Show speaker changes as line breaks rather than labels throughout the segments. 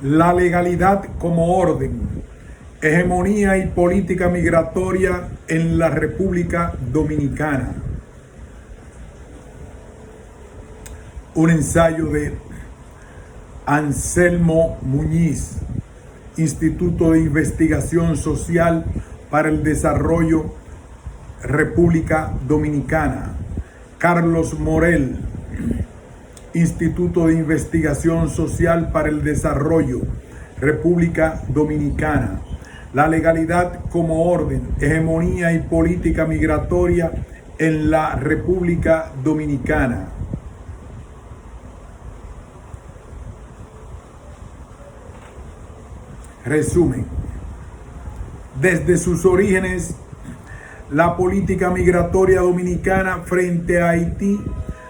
La legalidad como orden, hegemonía y política migratoria en la República Dominicana. Un ensayo de Anselmo Muñiz, Instituto de Investigación Social para el Desarrollo, República Dominicana. Carlos Morel, Instituto de Investigación Social para el Desarrollo, República Dominicana. La legalidad como orden, hegemonía y política migratoria en la República Dominicana. Resumen. Desde sus orígenes, la política migratoria dominicana frente a Haití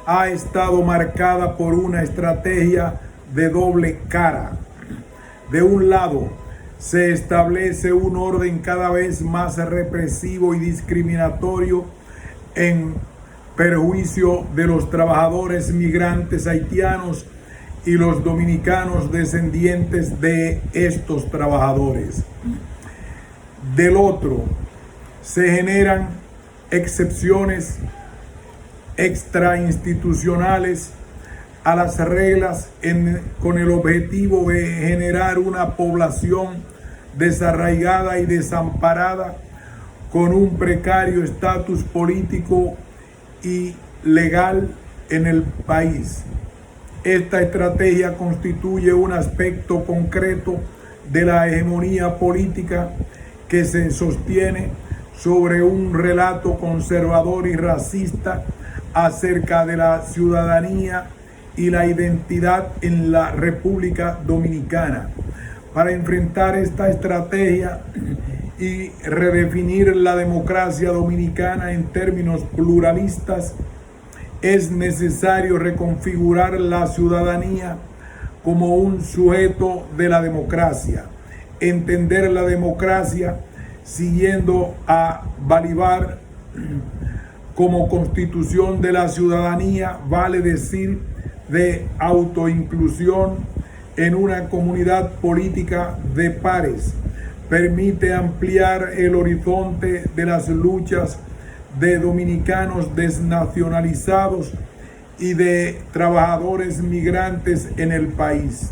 ha estado marcada por una estrategia de doble cara. De un lado, se establece un orden cada vez más represivo y discriminatorio en perjuicio de los trabajadores migrantes haitianos y los dominicanos descendientes de estos trabajadores. Del otro, se generan excepciones extrainstitucionales a las reglas con el objetivo de generar una población desarraigada y desamparada con un precario estatus político y legal en el país. Esta estrategia constituye un aspecto concreto de la hegemonía política que se sostiene sobre un relato conservador y racista acerca de la ciudadanía y la identidad en la República Dominicana. Para enfrentar esta estrategia y redefinir la democracia dominicana en términos pluralistas, es necesario reconfigurar la ciudadanía como un sujeto de la democracia, entender la democracia siguiendo a Bolívar como constitución de la ciudadanía, vale decir, de autoinclusión en una comunidad política de pares. Permite ampliar el horizonte de las luchas de dominicanos desnacionalizados y de trabajadores migrantes en el país.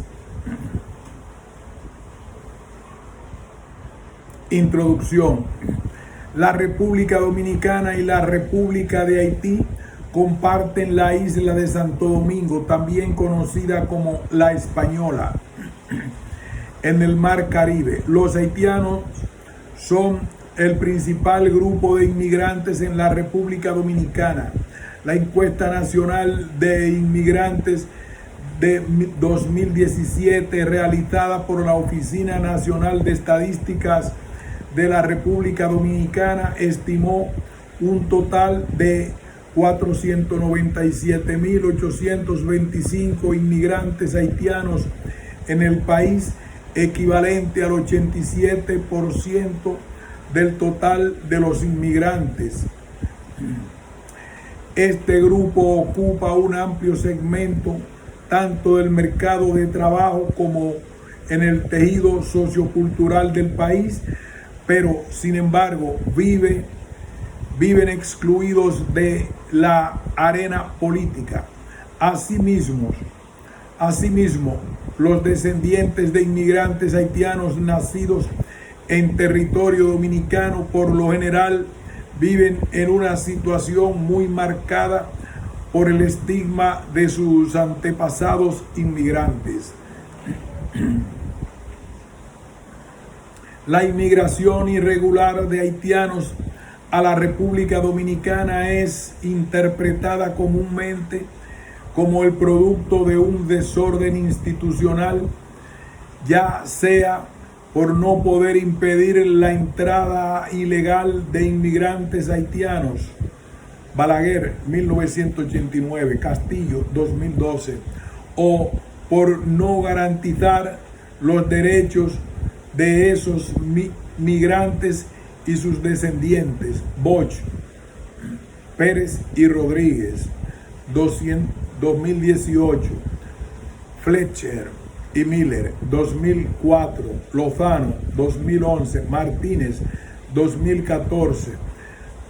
Introducción. La República Dominicana y la República de Haití comparten la isla de Santo Domingo, también conocida como La Española, en el Mar Caribe. Los haitianos son el principal grupo de inmigrantes en la República Dominicana. La encuesta nacional de inmigrantes de 2017, realizada por la Oficina Nacional de Estadísticas de la República Dominicana, estimó un total de 497.825 inmigrantes haitianos en el país, equivalente al 87% del total de los inmigrantes. Este grupo ocupa un amplio segmento tanto del mercado de trabajo como en el tejido sociocultural del país, pero sin embargo viven excluidos de la arena política. Asimismo, los descendientes de inmigrantes haitianos nacidos en territorio dominicano por lo general viven en una situación muy marcada por el estigma de sus antepasados inmigrantes. La inmigración irregular de haitianos a la República Dominicana es interpretada comúnmente como el producto de un desorden institucional, ya sea por no poder impedir la entrada ilegal de inmigrantes haitianos, Balaguer, 1989, Castillo, 2012, o por no garantizar los derechos de esos migrantes y sus descendientes, Bosch, Pérez y Rodríguez, 2018, Fletcher, y Miller, 2004, Lozano, 2011, Martínez, 2014,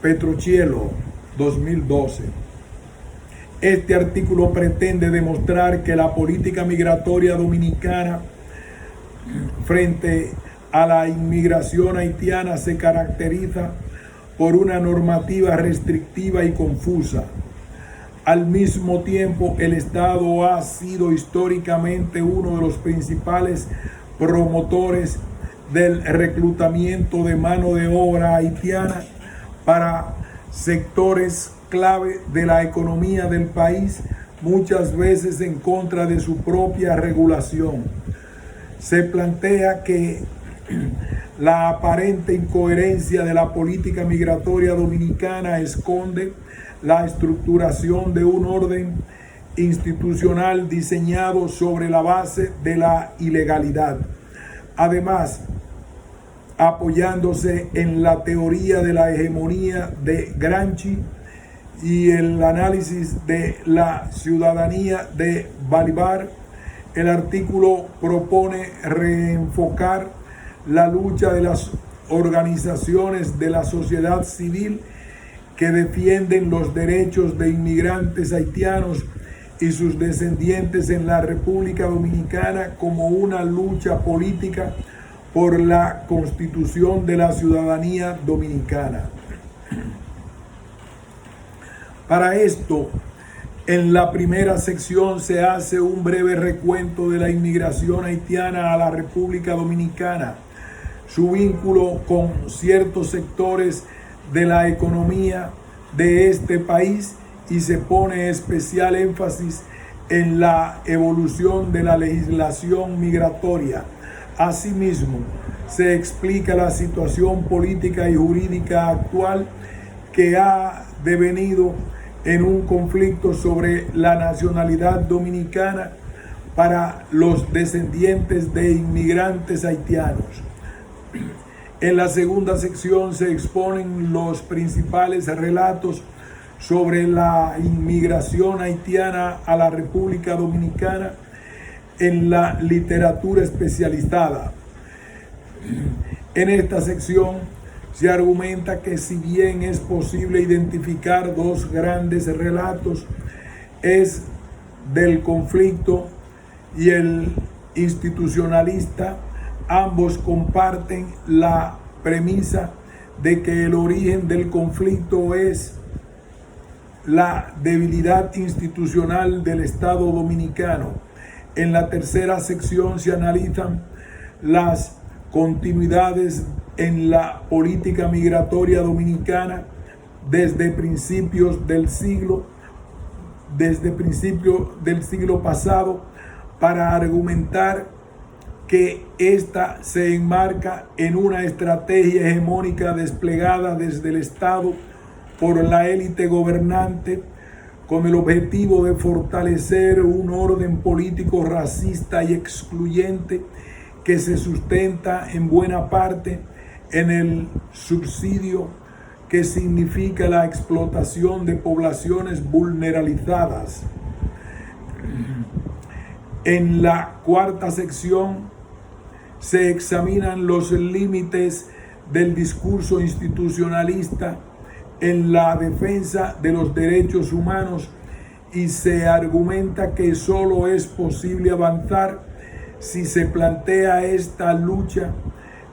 Petrochielo, 2012. Este artículo pretende demostrar que la política migratoria dominicana frente a la inmigración haitiana se caracteriza por una normativa restrictiva y confusa. Al mismo tiempo, el Estado ha sido históricamente uno de los principales promotores del reclutamiento de mano de obra haitiana para sectores clave de la economía del país, muchas veces en contra de su propia regulación. Se plantea que la aparente incoherencia de la política migratoria dominicana esconde la estructuración de un orden institucional diseñado sobre la base de la ilegalidad. Además, apoyándose en la teoría de la hegemonía de Gramsci y el análisis de la ciudadanía de Balibar, el artículo propone reenfocar la lucha de las organizaciones de la sociedad civil que defienden los derechos de inmigrantes haitianos y sus descendientes en la República Dominicana como una lucha política por la constitución de la ciudadanía dominicana. Para esto, en la primera sección se hace un breve recuento de la inmigración haitiana a la República Dominicana, su vínculo con ciertos sectores de la economía de este país, y se pone especial énfasis en la evolución de la legislación migratoria. Asimismo, se explica la situación política y jurídica actual que ha devenido en un conflicto sobre la nacionalidad dominicana para los descendientes de inmigrantes haitianos. En la segunda sección se exponen los principales relatos sobre la inmigración haitiana a la República Dominicana en la literatura especializada. En esta sección se argumenta que si bien es posible identificar dos grandes relatos, es del conflicto y el institucionalista, ambos comparten la premisa de que el origen del conflicto es la debilidad institucional del Estado dominicano. En la tercera sección se analizan las continuidades en la política migratoria dominicana desde principios del siglo pasado, para argumentar que ésta se enmarca en una estrategia hegemónica desplegada desde el Estado por la élite gobernante con el objetivo de fortalecer un orden político racista y excluyente que se sustenta en buena parte en el subsidio, que significa la explotación de poblaciones vulnerabilizadas. En la cuarta sección se examinan los límites del discurso institucionalista en la defensa de los derechos humanos, y se argumenta que solo es posible avanzar si se plantea esta lucha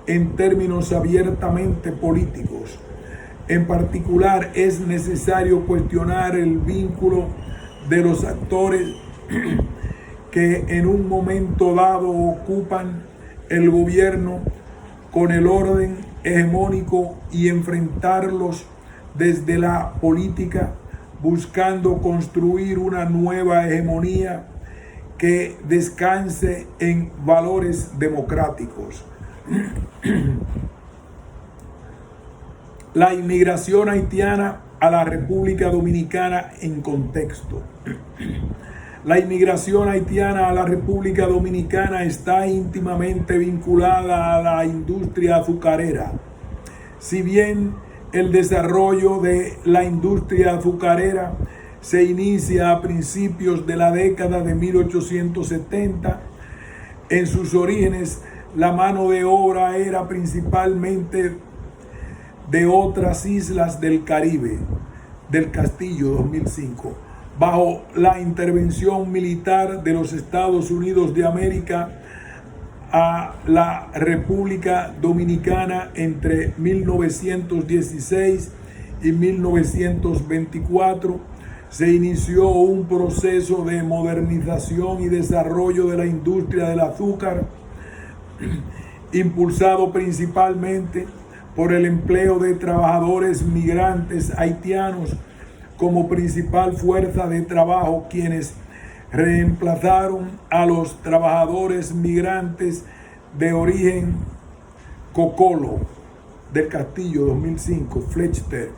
en términos abiertamente políticos. En particular, es necesario cuestionar el vínculo de los actores que en un momento dado ocupan el gobierno con el orden hegemónico y enfrentarlos desde la política, buscando construir una nueva hegemonía que descanse en valores democráticos. La inmigración haitiana a la República Dominicana en contexto. La inmigración haitiana a la República Dominicana está íntimamente vinculada a la industria azucarera. Si bien el desarrollo de la industria azucarera se inicia a principios de la década de 1870, En sus orígenes, la mano de obra era principalmente de otras islas del Caribe. Del Castillo, 2005. Bajo la intervención militar de los Estados Unidos de América a la República Dominicana entre 1916 y 1924, se inició un proceso de modernización y desarrollo de la industria del azúcar, impulsado principalmente por el empleo de trabajadores migrantes haitianos como principal fuerza de trabajo, quienes reemplazaron a los trabajadores migrantes de origen cocolo. Del Castillo, 2005, Fletcher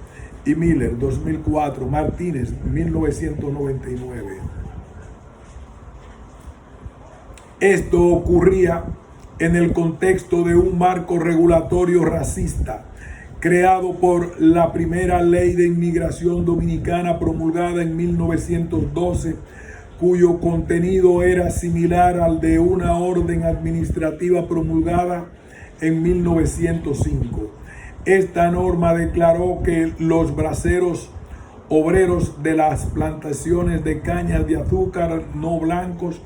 y Miller, 2004, Martínez, 1999. Esto ocurría en el contexto de un marco regulatorio racista creado por la primera ley de inmigración dominicana promulgada en 1912, cuyo contenido era similar al de una orden administrativa promulgada en 1905. Esta norma declaró que los braceros obreros de las plantaciones de cañas de azúcar no blancos,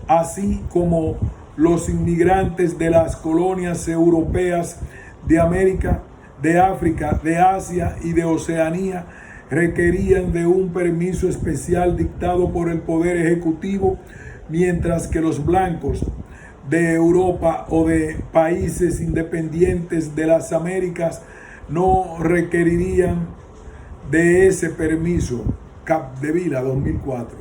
así como los inmigrantes de las colonias europeas de América, de África, de Asia y de Oceanía, requerían de un permiso especial dictado por el Poder Ejecutivo, mientras que los blancos de Europa o de países independientes de las Américas no requerirían de ese permiso. Capdevila, 2004.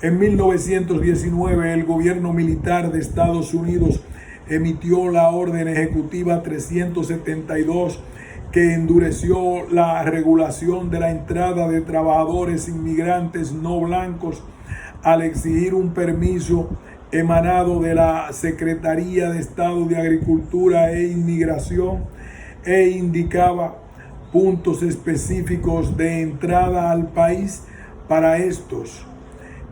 En 1919, el gobierno militar de Estados Unidos emitió la Orden Ejecutiva 372, que endureció la regulación de la entrada de trabajadores inmigrantes no blancos al exigir un permiso emanado de la Secretaría de Estado de Agricultura e Inmigración, e indicaba puntos específicos de entrada al país para estos.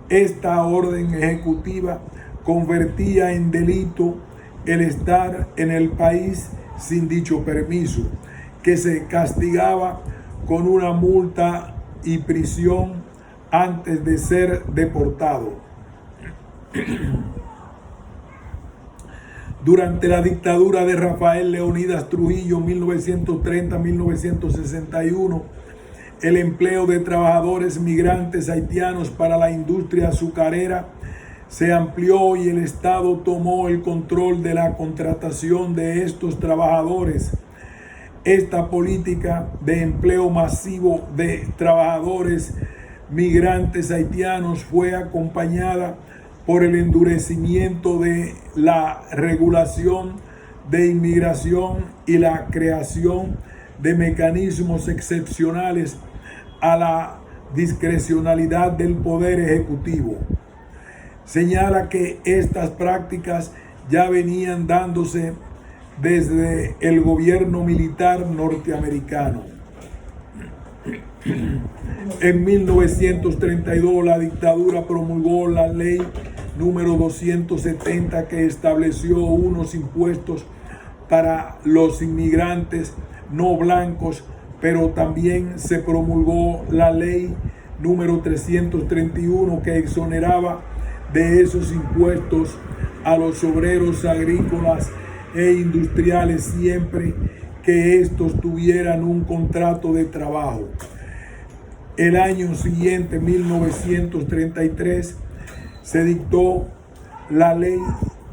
Esta orden ejecutiva convertía en delito el estar en el país sin dicho permiso, que se castigaba con una multa y prisión antes de ser deportado. Durante la dictadura de Rafael Leónidas Trujillo, 1930-1961, el empleo de trabajadores migrantes haitianos para la industria azucarera se amplió y el Estado tomó el control de la contratación de estos trabajadores. Esta política de empleo masivo de trabajadores migrantes haitianos fue acompañada por el endurecimiento de la regulación de inmigración y la creación de mecanismos excepcionales a la discrecionalidad del Poder Ejecutivo. Señala que estas prácticas ya venían dándose desde el gobierno militar norteamericano. En 1932, la dictadura promulgó la ley número 270, que estableció unos impuestos para los inmigrantes no blancos, pero también se promulgó la ley número 331, que exoneraba de esos impuestos a los obreros agrícolas e industriales siempre que estos tuvieran un contrato de trabajo. El año siguiente, 1933, se dictó la ley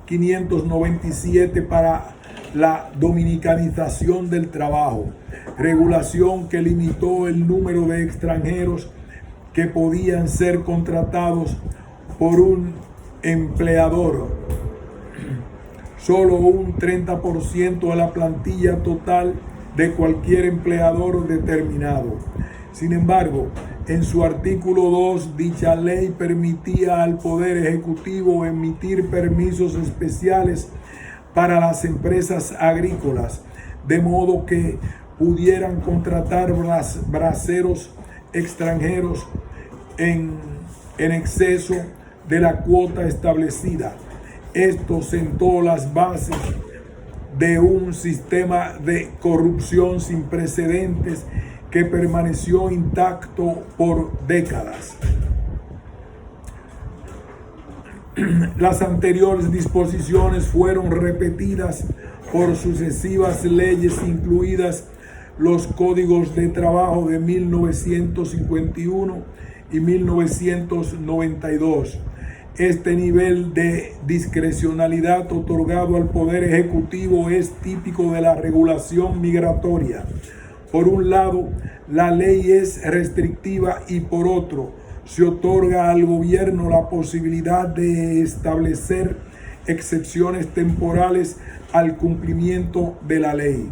597 para la dominicanización del trabajo, regulación que limitó el número de extranjeros que podían ser contratados por un empleador. Solo un 30% de la plantilla total de cualquier empleador determinado. Sin embargo, en su artículo 2, dicha ley permitía al Poder Ejecutivo emitir permisos especiales para las empresas agrícolas, de modo que pudieran contratar braceros extranjeros en exceso de la cuota establecida. Esto sentó las bases de un sistema de corrupción sin precedentes que permaneció intacto por décadas. Las anteriores disposiciones fueron repetidas por sucesivas leyes, incluidas los códigos de trabajo de 1951 y 1992. Este nivel de discrecionalidad otorgado al Poder Ejecutivo es típico de la regulación migratoria. Por un lado, la ley es restrictiva y por otro, se otorga al gobierno la posibilidad de establecer excepciones temporales al cumplimiento de la ley.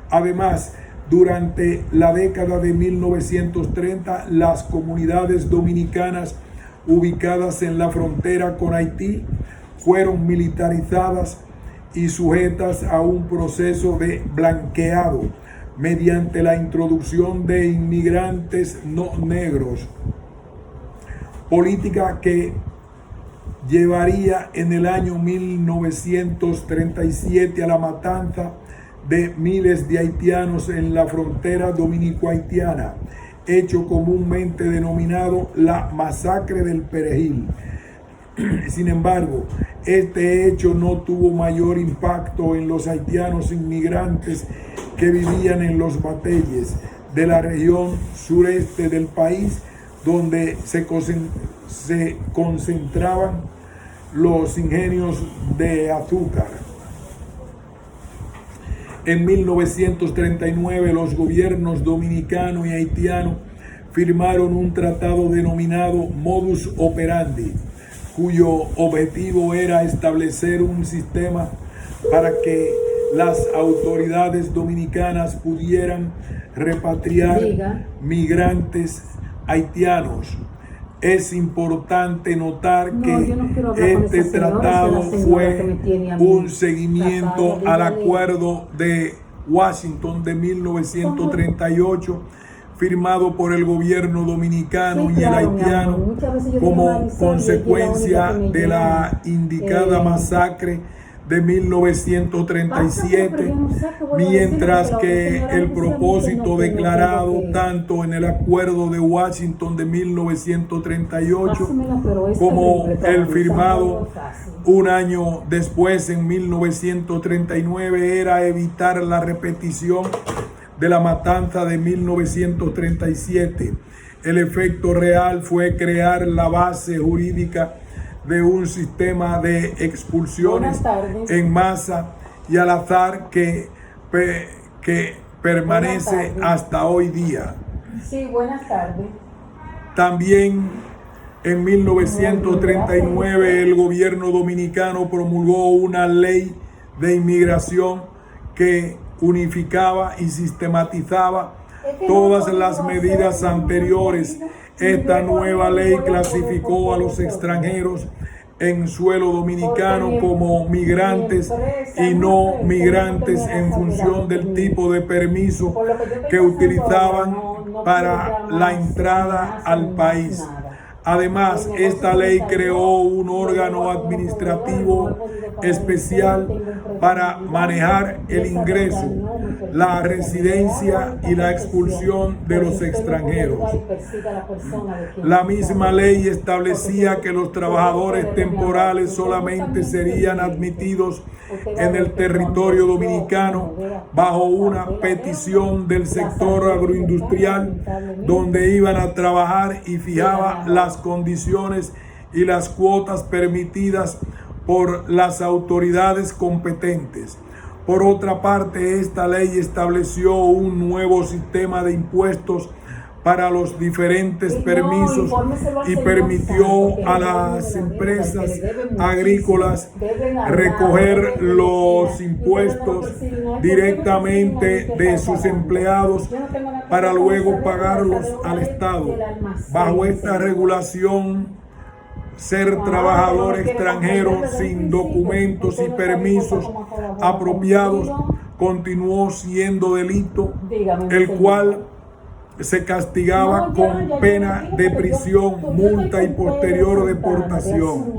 Además, durante la década de 1930, las comunidades dominicanas ubicadas en la frontera con Haití fueron militarizadas y sujetas a un proceso de blanqueado mediante la introducción de inmigrantes no negros, política que llevaría en el año 1937 a la matanza de miles de haitianos en la frontera dominico-haitiana, hecho comúnmente denominado la masacre del Perejil. Sin embargo, este hecho no tuvo mayor impacto en los haitianos inmigrantes que vivían en los bateyes de la región sureste del país, donde se concentraban los ingenios de azúcar. En 1939, los gobiernos dominicano y haitiano firmaron un tratado denominado Modus Operandi, cuyo objetivo era establecer un sistema para que las autoridades dominicanas pudieran repatriar migrantes haitianos. Es importante notar que este tratado fue un seguimiento al acuerdo de Washington de 1938, firmado por el gobierno dominicano y el haitiano como consecuencia de la indicada masacre de 1937, mientras que el propósito declarado tanto en el Acuerdo de Washington de 1938 como el firmado un año después en 1939 era evitar la repetición de la matanza de 1937. El efecto real fue crear la base jurídica de un sistema de expulsiones en masa y al azar que permanece hasta hoy día.
Sí, buenas tardes.
También en 1939 el gobierno dominicano promulgó una ley de inmigración que unificaba y sistematizaba todas las medidas anteriores. Esta nueva ley clasificó a los extranjeros en suelo dominicano como migrantes y no migrantes en función del tipo de permiso que utilizaban para la entrada al país. Además, esta ley creó un órgano administrativo especial para manejar el ingreso, la residencia y la expulsión de los extranjeros. La misma ley establecía que los trabajadores temporales solamente serían admitidos en el territorio dominicano bajo una petición del sector agroindustrial donde iban a trabajar y fijaba las condiciones y las cuotas permitidas por las autoridades competentes. Por otra parte, esta ley estableció un nuevo sistema de impuestos para los diferentes permisos y permitió a las empresas agrícolas recoger los impuestos directamente de sus empleados para luego pagarlos al Estado. Bajo esta regulación, ser trabajador extranjero sin documentos y permisos apropiados continuó siendo delito, el cual se castigaba con pena de prisión, multa y posterior deportación.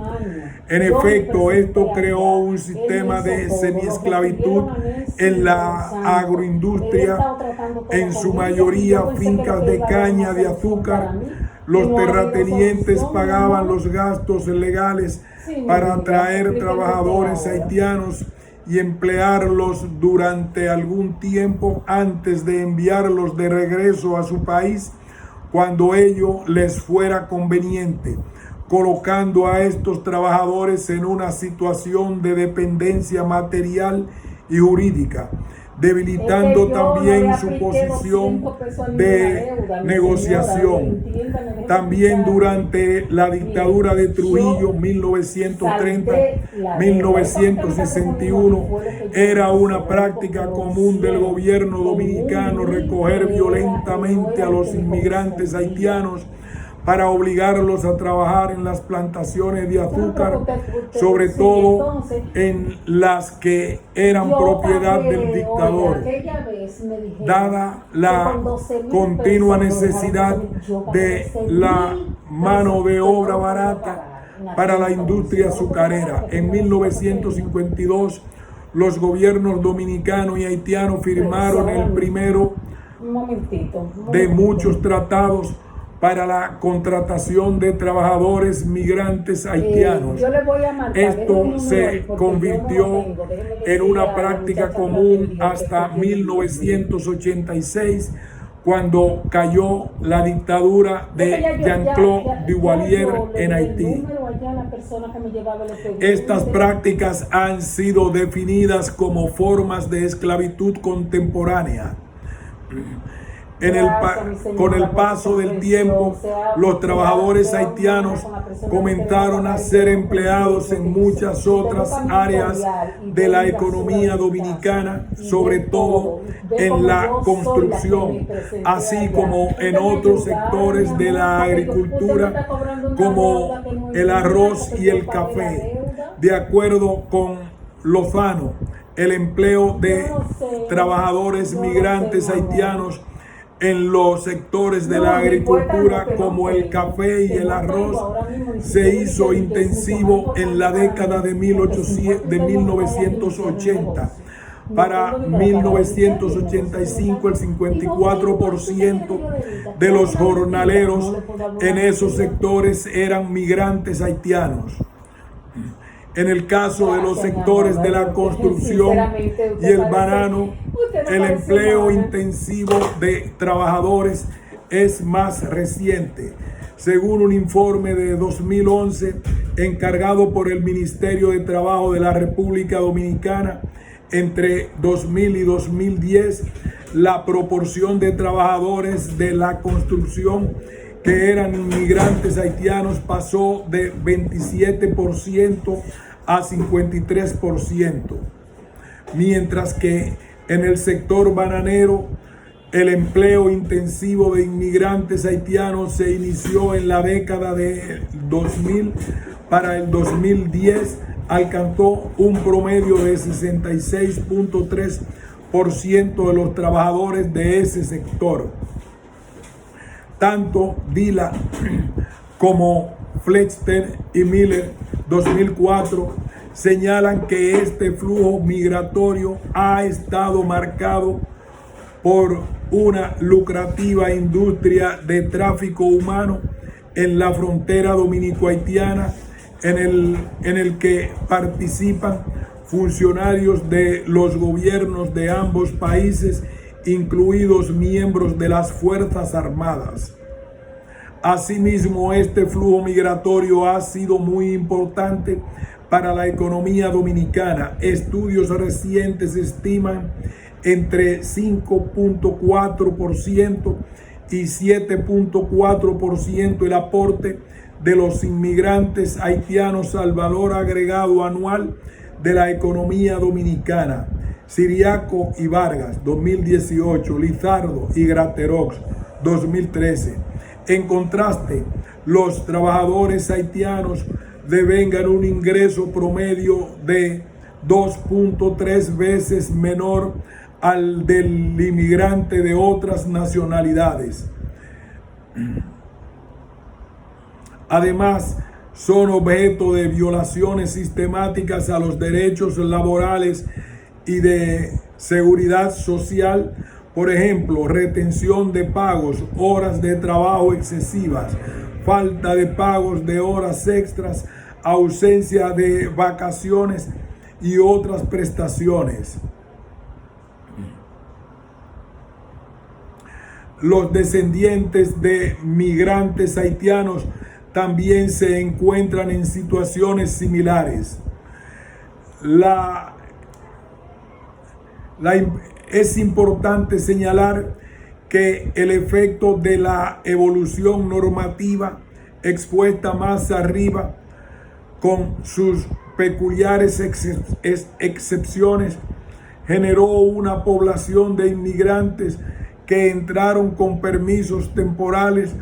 En efecto, esto creó un sistema de semiesclavitud en la agroindustria, en su mayoría fincas de caña de azúcar. Los terratenientes pagaban los gastos legales para atraer trabajadores haitianos y emplearlos durante algún tiempo antes de enviarlos de regreso a su país cuando ello les fuera conveniente, colocando a estos trabajadores en una situación de dependencia material y jurídica, debilitando también su posición de negociación. También durante la dictadura de Trujillo, 1930-1961, era una práctica común del gobierno dominicano recoger violentamente a los inmigrantes haitianos para obligarlos a trabajar en las plantaciones de azúcar, sobre todo en las que eran propiedad del dictador, dada la continua necesidad de la mano de obra barata para la industria azucarera. En 1952, los gobiernos dominicano y haitiano firmaron el primero de muchos tratados para la contratación de trabajadores migrantes haitianos. Esto se convirtió en una práctica común hasta 1986, cuando cayó la dictadura de Jean-Claude Duvalier en Haití. Estas prácticas han sido definidas como formas de esclavitud contemporánea. Con el paso del tiempo, los trabajadores haitianos comenzaron a ser empleados en muchas otras áreas de la economía dominicana, sobre todo en la construcción, así como en otros sectores de la agricultura, como el arroz y el café. De acuerdo con Lozano, el empleo de trabajadores migrantes haitianos en los sectores de la agricultura como el café y el arroz se hizo intensivo en la década de 1980. Para 1985, el 54% de los jornaleros en esos sectores eran migrantes haitianos. En el caso de los sectores de la construcción y el banano, el empleo intensivo de trabajadores es más reciente. Según un informe de 2011 encargado por el Ministerio de Trabajo de la República Dominicana, entre 2000 y 2010, la proporción de trabajadores de la construcción que eran inmigrantes haitianos pasó de 27% a 53%, mientras que en el sector bananero el empleo intensivo de inmigrantes haitianos se inició en la década de 2000. Para el 2010 alcanzó un promedio de 66.3% de los trabajadores de ese sector. Tanto Dila como Fletcher y Miller 2004 señalan que este flujo migratorio ha estado marcado por una lucrativa industria de tráfico humano en la frontera dominico-haitiana, en el que participan funcionarios de los gobiernos de ambos países, incluidos miembros de las Fuerzas Armadas. Asimismo, este flujo migratorio ha sido muy importante para la economía dominicana. Estudios recientes estiman entre 5.4% y 7.4% el aporte de los inmigrantes haitianos al valor agregado anual de la economía dominicana. Siriaco y Vargas, 2018, Lizardo y Graterox, 2013. En contraste, los trabajadores haitianos devengan un ingreso promedio de 2.3 veces menor al del inmigrante de otras nacionalidades. Además, son objeto de violaciones sistemáticas a los derechos laborales y de seguridad social, por ejemplo, retención de pagos, horas de trabajo excesivas, falta de pagos de horas extras, ausencia de vacaciones y otras prestaciones. Los descendientes de migrantes haitianos también se encuentran en situaciones similares. Es importante señalar que el efecto de la evolución normativa expuesta más arriba, con sus peculiares excepciones, generó una población de inmigrantes que entraron con permisos temporales,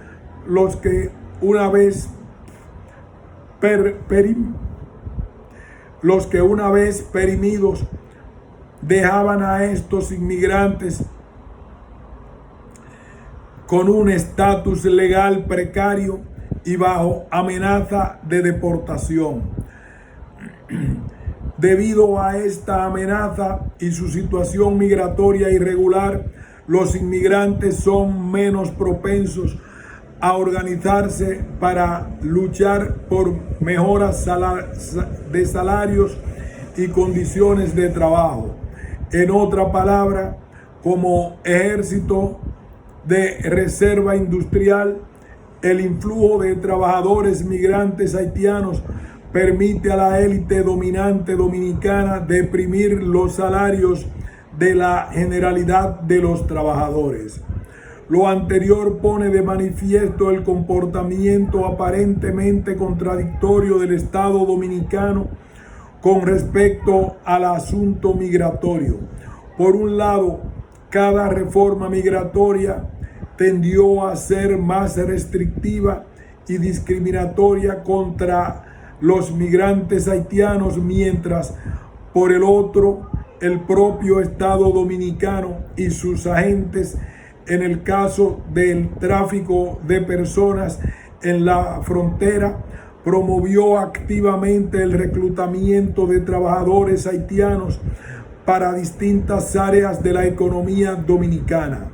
los que una vez perimidos dejaban a estos inmigrantes con un estatus legal precario y bajo amenaza de deportación. Debido a esta amenaza y su situación migratoria irregular, los inmigrantes son menos propensos a organizarse para luchar por mejoras de salarios y condiciones de trabajo. En otra palabra, como ejército de reserva industrial, el influjo de trabajadores migrantes haitianos permite a la élite dominante dominicana deprimir los salarios de la generalidad de los trabajadores. Lo anterior pone de manifiesto el comportamiento aparentemente contradictorio del Estado dominicano con respecto al asunto migratorio. Por un lado, cada reforma migratoria tendió a ser más restrictiva y discriminatoria contra los migrantes haitianos, mientras por el otro, el propio Estado dominicano y sus agentes, en el caso del tráfico de personas en la frontera, promovió activamente el reclutamiento de trabajadores haitianos para distintas áreas de la economía dominicana.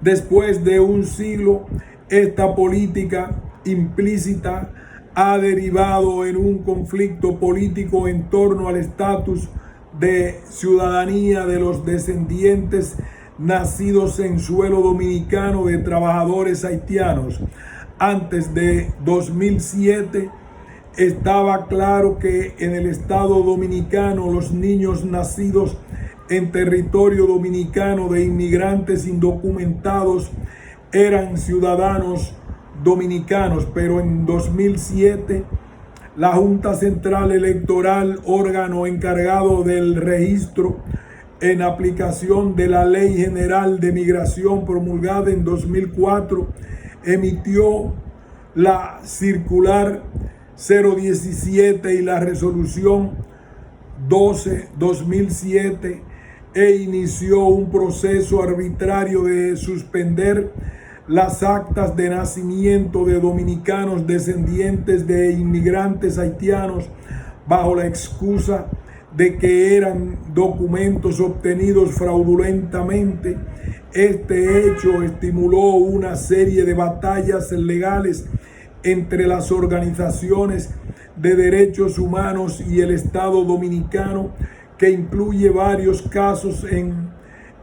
Después de un siglo, esta política implícita ha derivado en un conflicto político en torno al estatus de ciudadanía de los descendientes nacidos en suelo dominicano de trabajadores haitianos. Antes de 2007 estaba claro que en el Estado dominicano los niños nacidos en territorio dominicano de inmigrantes indocumentados eran ciudadanos dominicanos, pero en 2007 la Junta Central Electoral, órgano encargado del registro en aplicación de la Ley General de Migración promulgada en 2004, emitió la circular 017 y la resolución 12-2007 e inició un proceso arbitrario de suspender las actas de nacimiento de dominicanos descendientes de inmigrantes haitianos bajo la excusa de que eran documentos obtenidos fraudulentamente. Este hecho estimuló una serie de batallas legales entre las organizaciones de derechos humanos y el Estado dominicano, que incluye varios casos en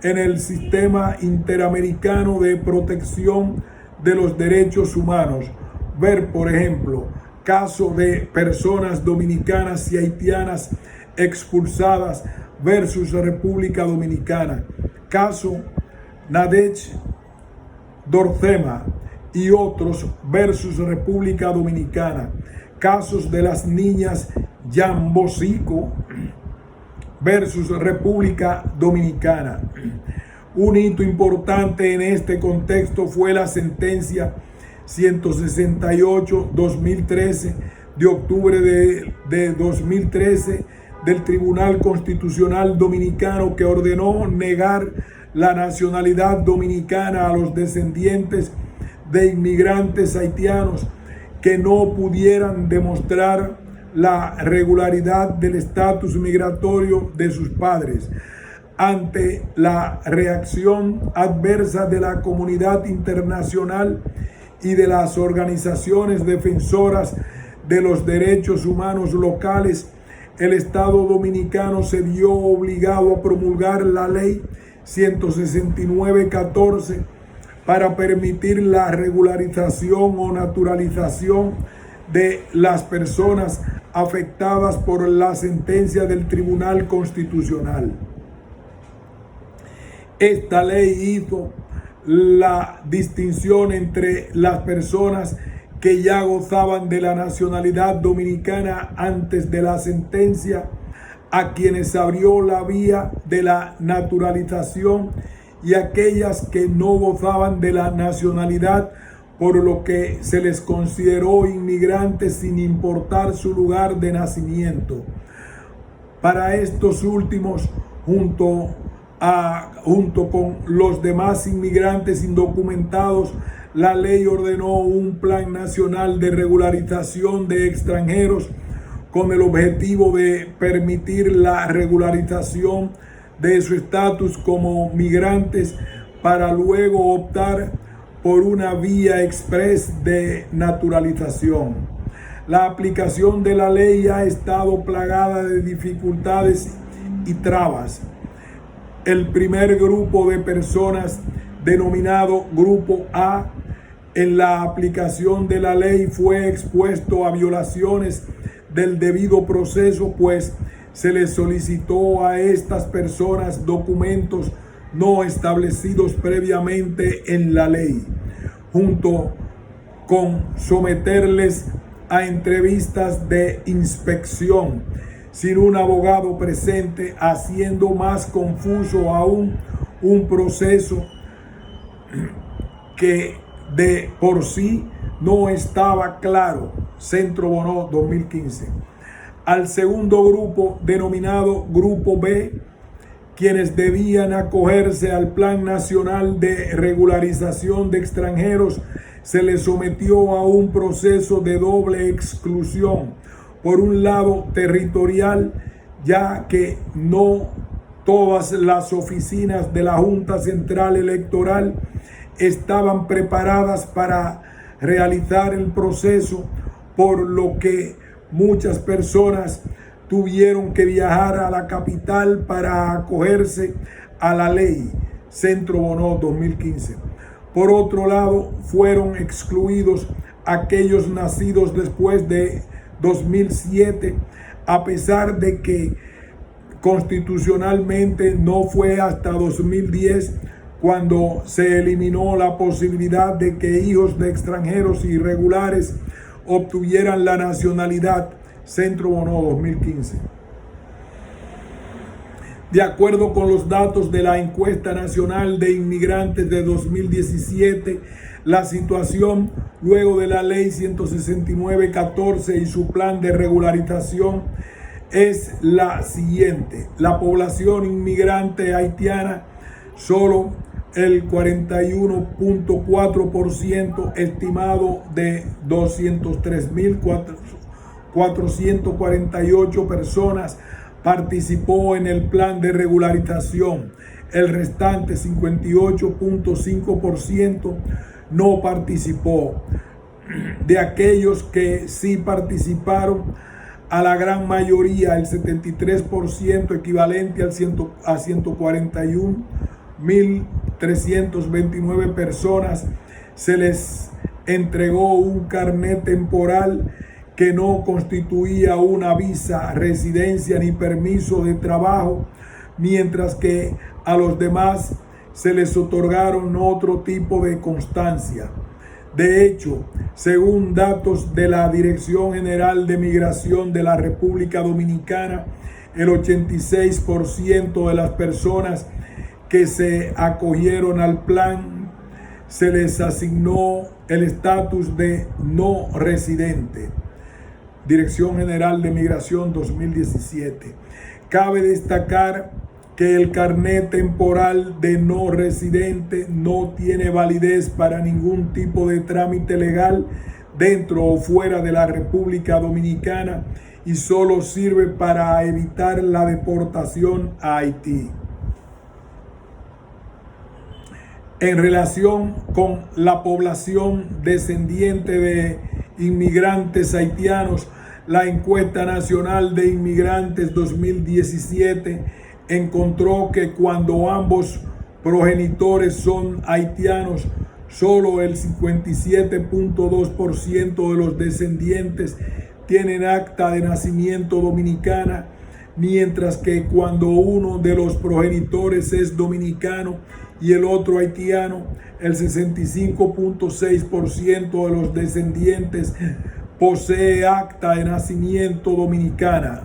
el sistema interamericano de protección de los derechos humanos. Ver, por ejemplo, caso de personas dominicanas y haitianas expulsadas versus República Dominicana, caso Nadech Dorcema y otros versus República Dominicana, casos de las niñas Yambosico versus República Dominicana. Un hito importante en este contexto fue la sentencia 168-2013 de octubre de 2013 del Tribunal Constitucional Dominicano, que ordenó negar la nacionalidad dominicana a los descendientes de inmigrantes haitianos que no pudieran demostrar la regularidad del estatus migratorio de sus padres. Ante la reacción adversa de la comunidad internacional y de las organizaciones defensoras de los derechos humanos locales, el Estado dominicano se vio obligado a promulgar la Ley 169/14 para permitir la regularización o naturalización de las personas afectadas por la sentencia del Tribunal Constitucional. Esta ley hizo la distinción entre las personas que ya gozaban de la nacionalidad dominicana antes de la sentencia, a quienes abrió la vía de la naturalización, y aquellas que no gozaban de la nacionalidad, por lo que se les consideró inmigrantes sin importar su lugar de nacimiento. Para estos últimos, junto con los demás inmigrantes indocumentados, la ley ordenó un plan nacional de regularización de extranjeros con el objetivo de permitir la regularización de su estatus como migrantes para luego optar por una vía express de naturalización. La aplicación de la ley ha estado plagada de dificultades y trabas. El primer grupo de personas, denominado Grupo A, en la aplicación de la ley fue expuesto a violaciones del debido proceso, pues se les solicitó a estas personas documentos no establecidos previamente en la ley, junto con someterles a entrevistas de inspección sin un abogado presente, haciendo más confuso aún un proceso que de por sí no estaba claro. Centro Bonó, 2015. Al segundo grupo, denominado Grupo B, quienes debían acogerse al Plan Nacional de Regularización de Extranjeros, se les sometió a un proceso de doble exclusión. Por un lado, territorial, ya que no todas las oficinas de la Junta Central Electoral estaban preparadas para realizar el proceso, por lo que muchas personas tuvieron que viajar a la capital para acogerse a la ley. Centro Bonó, 2015. Por otro lado, fueron excluidos aquellos nacidos después de 2007, a pesar de que constitucionalmente no fue hasta 2010 cuando se eliminó la posibilidad de que hijos de extranjeros irregulares obtuvieran la nacionalidad. Centro Bonó, 2015. De acuerdo con los datos de la Encuesta Nacional de Inmigrantes de 2017, la situación luego de la Ley 169/14 y su plan de regularización es la siguiente. La población inmigrante haitiana, solo el 41.4%, estimado de 203.448 personas, participó en el plan de regularización. El restante 58.5% no participó. De aquellos que sí participaron, a la gran mayoría, el 73%, equivalente a 141.329 personas, se les entregó un carnet temporal que no constituía una visa, residencia ni permiso de trabajo, mientras que a los demás se les otorgaron otro tipo de constancia. De hecho, según datos de la Dirección General de Migración de la República Dominicana, el 86% de las personas que se acogieron al plan se les asignó el estatus de no residente. Dirección General de Migración 2017. Cabe destacar que el carnet temporal de no residente no tiene validez para ningún tipo de trámite legal dentro o fuera de la República Dominicana y solo sirve para evitar la deportación a Haití. En relación con la población descendiente de inmigrantes haitianos, la encuesta nacional de inmigrantes 2017 encontró que cuando ambos progenitores son haitianos, solo el 57.2% de los descendientes tienen acta de nacimiento dominicana, mientras que cuando uno de los progenitores es dominicano y el otro haitiano, el 65.6% de los descendientes posee acta de nacimiento dominicana.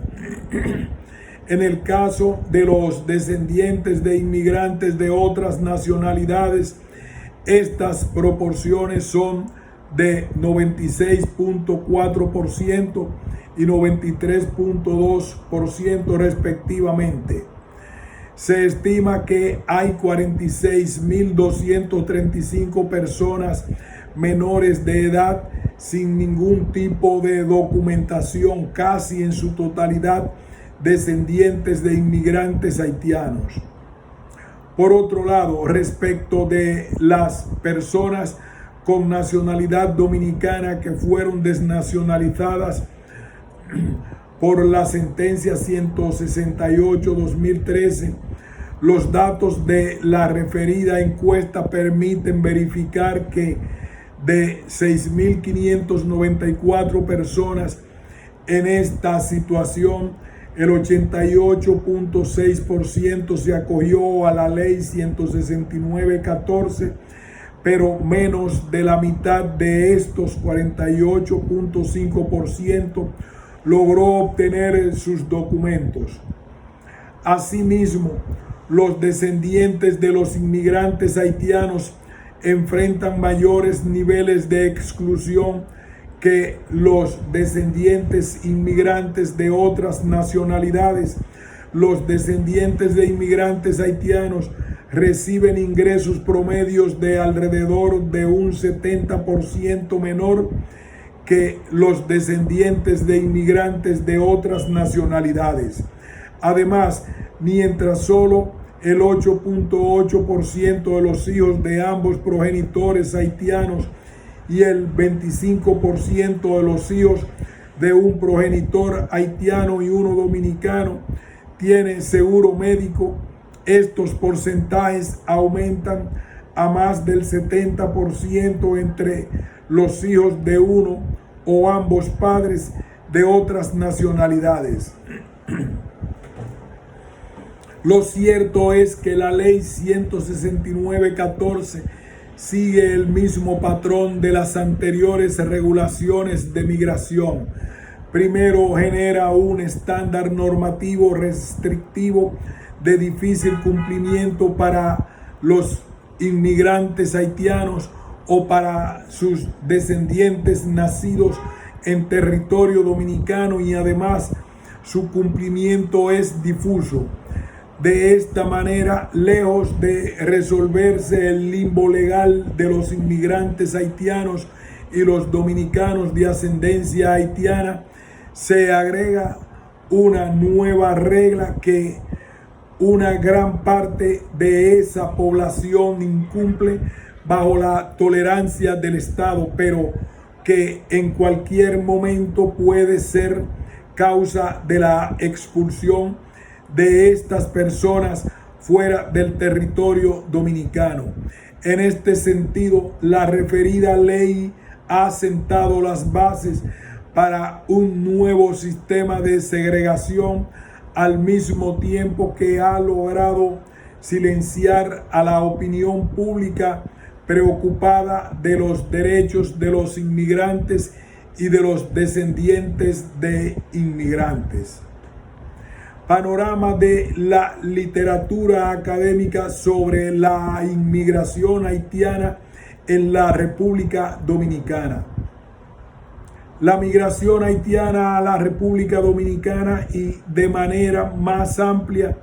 En el caso de los descendientes de inmigrantes de otras nacionalidades, estas proporciones son de 96.4% y 93.2% respectivamente. Se estima que hay 46.235 personas menores de edad sin ningún tipo de documentación, casi en su totalidad descendientes de inmigrantes haitianos. Por otro lado, respecto de las personas con nacionalidad dominicana que fueron desnacionalizadas por la sentencia 168/2013, los datos de la referida encuesta permiten verificar que de 6.594 personas en esta situación, el 88.6% se acogió a la ley 169/14, pero menos de la mitad de estos, 48.5%, logró obtener sus documentos. Asimismo, los descendientes de los inmigrantes haitianos enfrentan mayores niveles de exclusión que los descendientes inmigrantes de otras nacionalidades. Los descendientes de inmigrantes haitianos reciben ingresos promedios de alrededor de un 70% menor que los descendientes de inmigrantes de otras nacionalidades. Además, mientras solo el 8.8% de los hijos de ambos progenitores haitianos y el 25% de los hijos de un progenitor haitiano y uno dominicano tienen seguro médico, estos porcentajes aumentan a más del 70% entre los hijos de uno o ambos padres de otras nacionalidades. Lo cierto es que la ley 169/14 sigue el mismo patrón de las anteriores regulaciones de migración. Primero, genera un estándar normativo restrictivo de difícil cumplimiento para los inmigrantes haitianos o para sus descendientes nacidos en territorio dominicano, y además su cumplimiento es difuso. De esta manera, lejos de resolverse el limbo legal de los inmigrantes haitianos y los dominicanos de ascendencia haitiana, se agrega una nueva regla que una gran parte de esa población incumple bajo la tolerancia del Estado, pero que en cualquier momento puede ser causa de la expulsión de estas personas fuera del territorio dominicano. En este sentido, la referida ley ha sentado las bases para un nuevo sistema de segregación, al mismo tiempo que ha logrado silenciar a la opinión pública preocupada de los derechos de los inmigrantes y de los descendientes de inmigrantes. Panorama de la literatura académica sobre la inmigración haitiana en la República Dominicana. La migración haitiana a la República Dominicana y, de manera más amplia,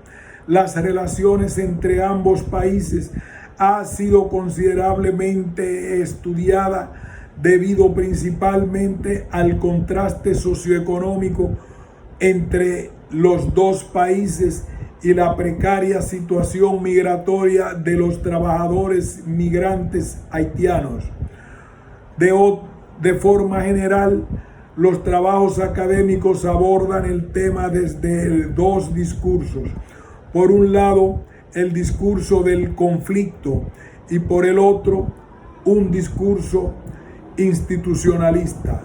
las relaciones entre ambos países ha sido considerablemente estudiada debido principalmente al contraste socioeconómico entre los dos países y la precaria situación migratoria de los trabajadores migrantes haitianos. De forma general, los trabajos académicos abordan el tema desde dos discursos. Por un lado, el discurso del conflicto y por el otro, un discurso institucionalista.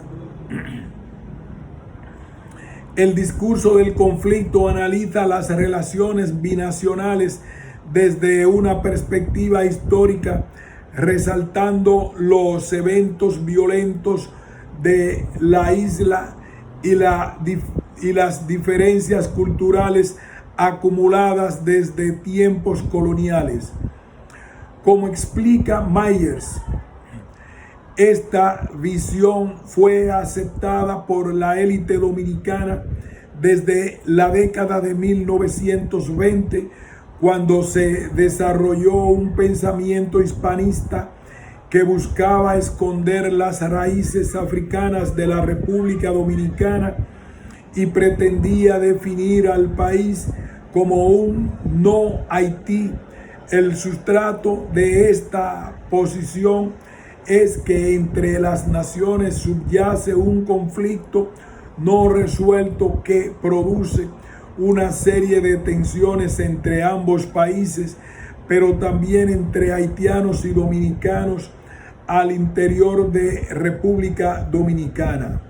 El discurso del conflicto analiza las relaciones binacionales desde una perspectiva histórica, resaltando los eventos violentos de la isla y las diferencias culturales acumuladas desde tiempos coloniales. Como explica Myers, esta visión fue aceptada por la élite dominicana desde la década de 1920, cuando se desarrolló un pensamiento hispanista que buscaba esconder las raíces africanas de la República Dominicana y pretendía definir al país como un no Haití. El sustrato de esta posición es que entre las naciones subyace un conflicto no resuelto que produce una serie de tensiones entre ambos países, pero también entre haitianos y dominicanos al interior de República Dominicana.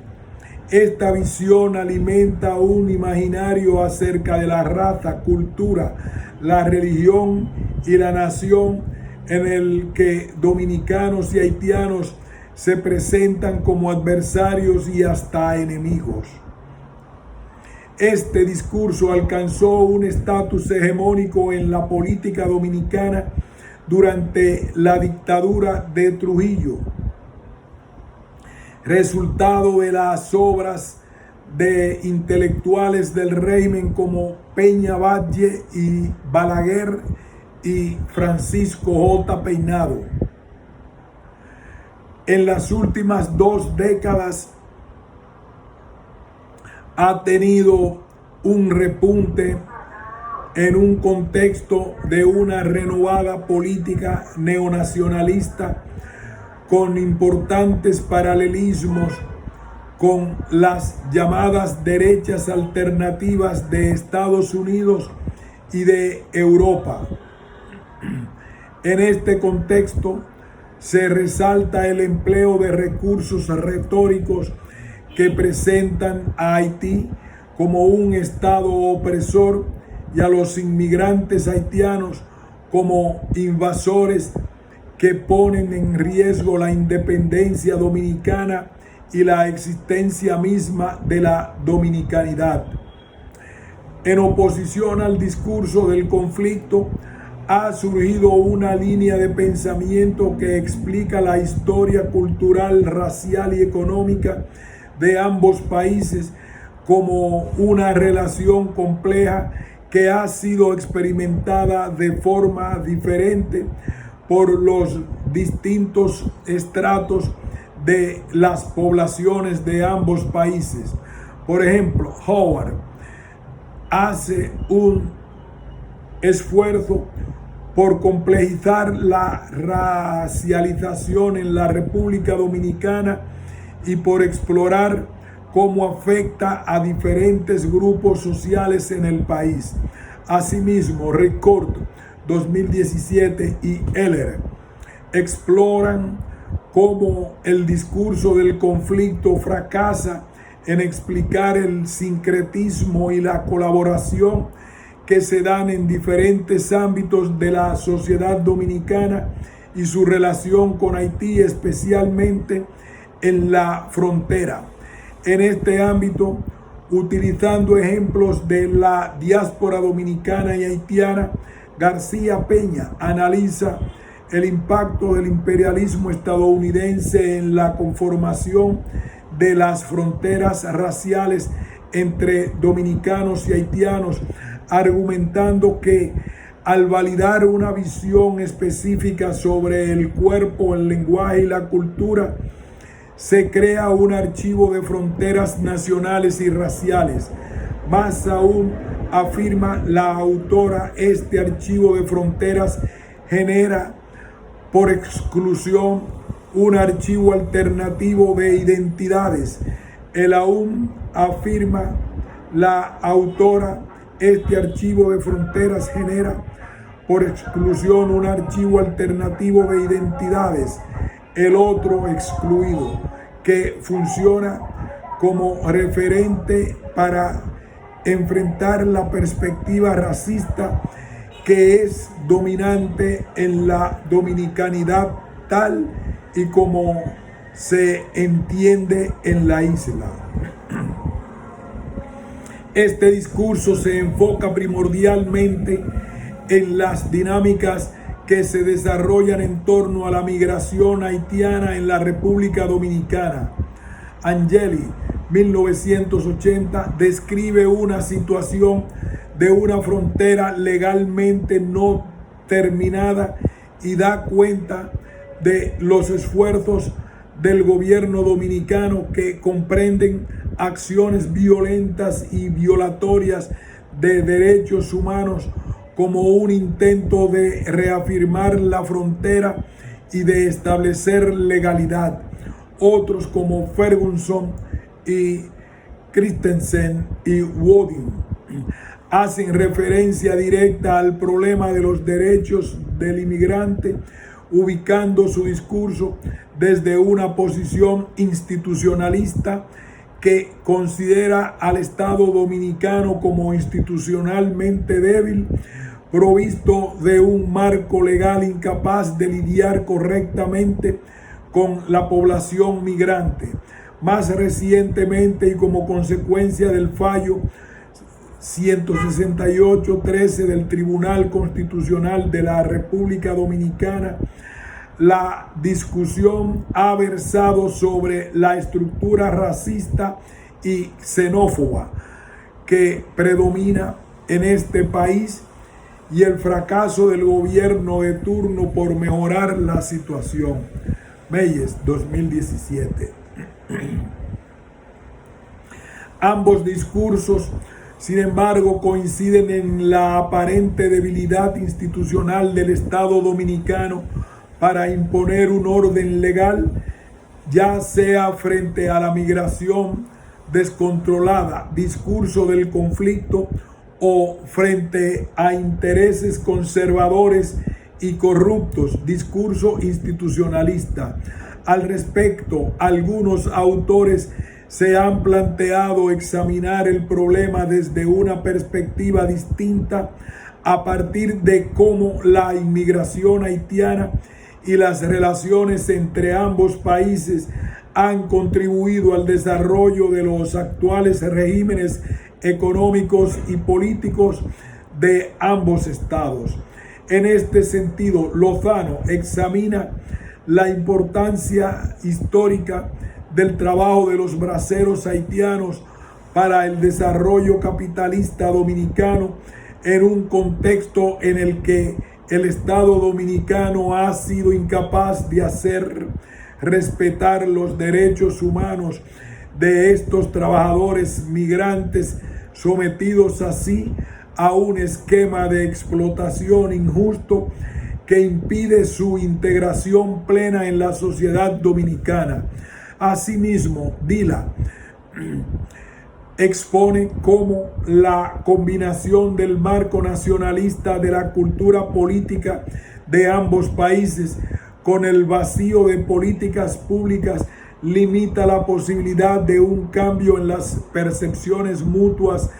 Esta visión alimenta un imaginario acerca de la raza, cultura, la religión y la nación, en el que dominicanos y haitianos se presentan como adversarios y hasta enemigos. Este discurso alcanzó un estatus hegemónico en la política dominicana durante la dictadura de Trujillo, resultado de las obras de intelectuales del régimen como Peña Valle y Balaguer y Francisco J. Peinado. En las últimas 2 décadas ha tenido un repunte en un contexto de una renovada política neonacionalista con importantes paralelismos con las llamadas derechas alternativas de Estados Unidos y de Europa. En este contexto se resalta el empleo de recursos retóricos que presentan a Haití como un Estado opresor y a los inmigrantes haitianos como invasores que ponen en riesgo la independencia dominicana y la existencia misma de la dominicanidad. En oposición al discurso del conflicto, ha surgido una línea de pensamiento que explica la historia cultural, racial y económica de ambos países como una relación compleja que ha sido experimentada de forma diferente por los distintos estratos de las poblaciones de ambos países. Por ejemplo, Howard hace un esfuerzo por complejizar la racialización en la República Dominicana y por explorar cómo afecta a diferentes grupos sociales en el país. Asimismo, Ricord 2017 y Heller exploran cómo el discurso del conflicto fracasa en explicar el sincretismo y la colaboración que se dan en diferentes ámbitos de la sociedad dominicana y su relación con Haití, especialmente en la frontera. En este ámbito, utilizando ejemplos de la diáspora dominicana y haitiana, García Peña analiza el impacto del imperialismo estadounidense en la conformación de las fronteras raciales entre dominicanos y haitianos, argumentando que al validar una visión específica sobre el cuerpo, el lenguaje y la cultura, se crea un archivo de fronteras nacionales y raciales. Más aún, afirma la autora, este archivo de fronteras genera por exclusión un archivo alternativo de identidades. El aún, afirma la autora, este archivo de fronteras genera por exclusión un archivo alternativo de identidades, el otro excluido, que funciona como referente para enfrentar la perspectiva racista que es dominante en la dominicanidad tal y como se entiende en la isla. Este discurso se enfoca primordialmente en las dinámicas que se desarrollan en torno a la migración haitiana en la República Dominicana. Angeli, 1980, describe una situación de una frontera legalmente no terminada y da cuenta de los esfuerzos del gobierno dominicano que comprenden acciones violentas y violatorias de derechos humanos como un intento de reafirmar la frontera y de establecer legalidad. Otros como Ferguson y Christensen y Wooding hacen referencia directa al problema de los derechos del inmigrante, ubicando su discurso desde una posición institucionalista que considera al Estado dominicano como institucionalmente débil, provisto de un marco legal incapaz de lidiar correctamente con la población migrante. Más recientemente, y como consecuencia del fallo 168-13 del Tribunal Constitucional de la República Dominicana, la discusión ha versado sobre la estructura racista y xenófoba que predomina en este país y el fracaso del gobierno de turno por mejorar la situación. Meyes, 2017. Ambos discursos, sin embargo, coinciden en la aparente debilidad institucional del Estado dominicano para imponer un orden legal, ya sea frente a la migración descontrolada, discurso del conflicto, o frente a intereses conservadores y corruptos, discurso institucionalista. Al respecto, algunos autores se han planteado examinar el problema desde una perspectiva distinta a partir de cómo la inmigración haitiana y las relaciones entre ambos países han contribuido al desarrollo de los actuales regímenes económicos y políticos de ambos estados. En este sentido, Lozano examina la importancia histórica del trabajo de los braceros haitianos para el desarrollo capitalista dominicano en un contexto en el que el Estado dominicano ha sido incapaz de hacer respetar los derechos humanos de estos trabajadores migrantes, sometidos así a un esquema de explotación injusto que impide su integración plena en la sociedad dominicana. Asimismo, Dila expone cómo la combinación del marco nacionalista de la cultura política de ambos países con el vacío de políticas públicas limita la posibilidad de un cambio en las percepciones mutuas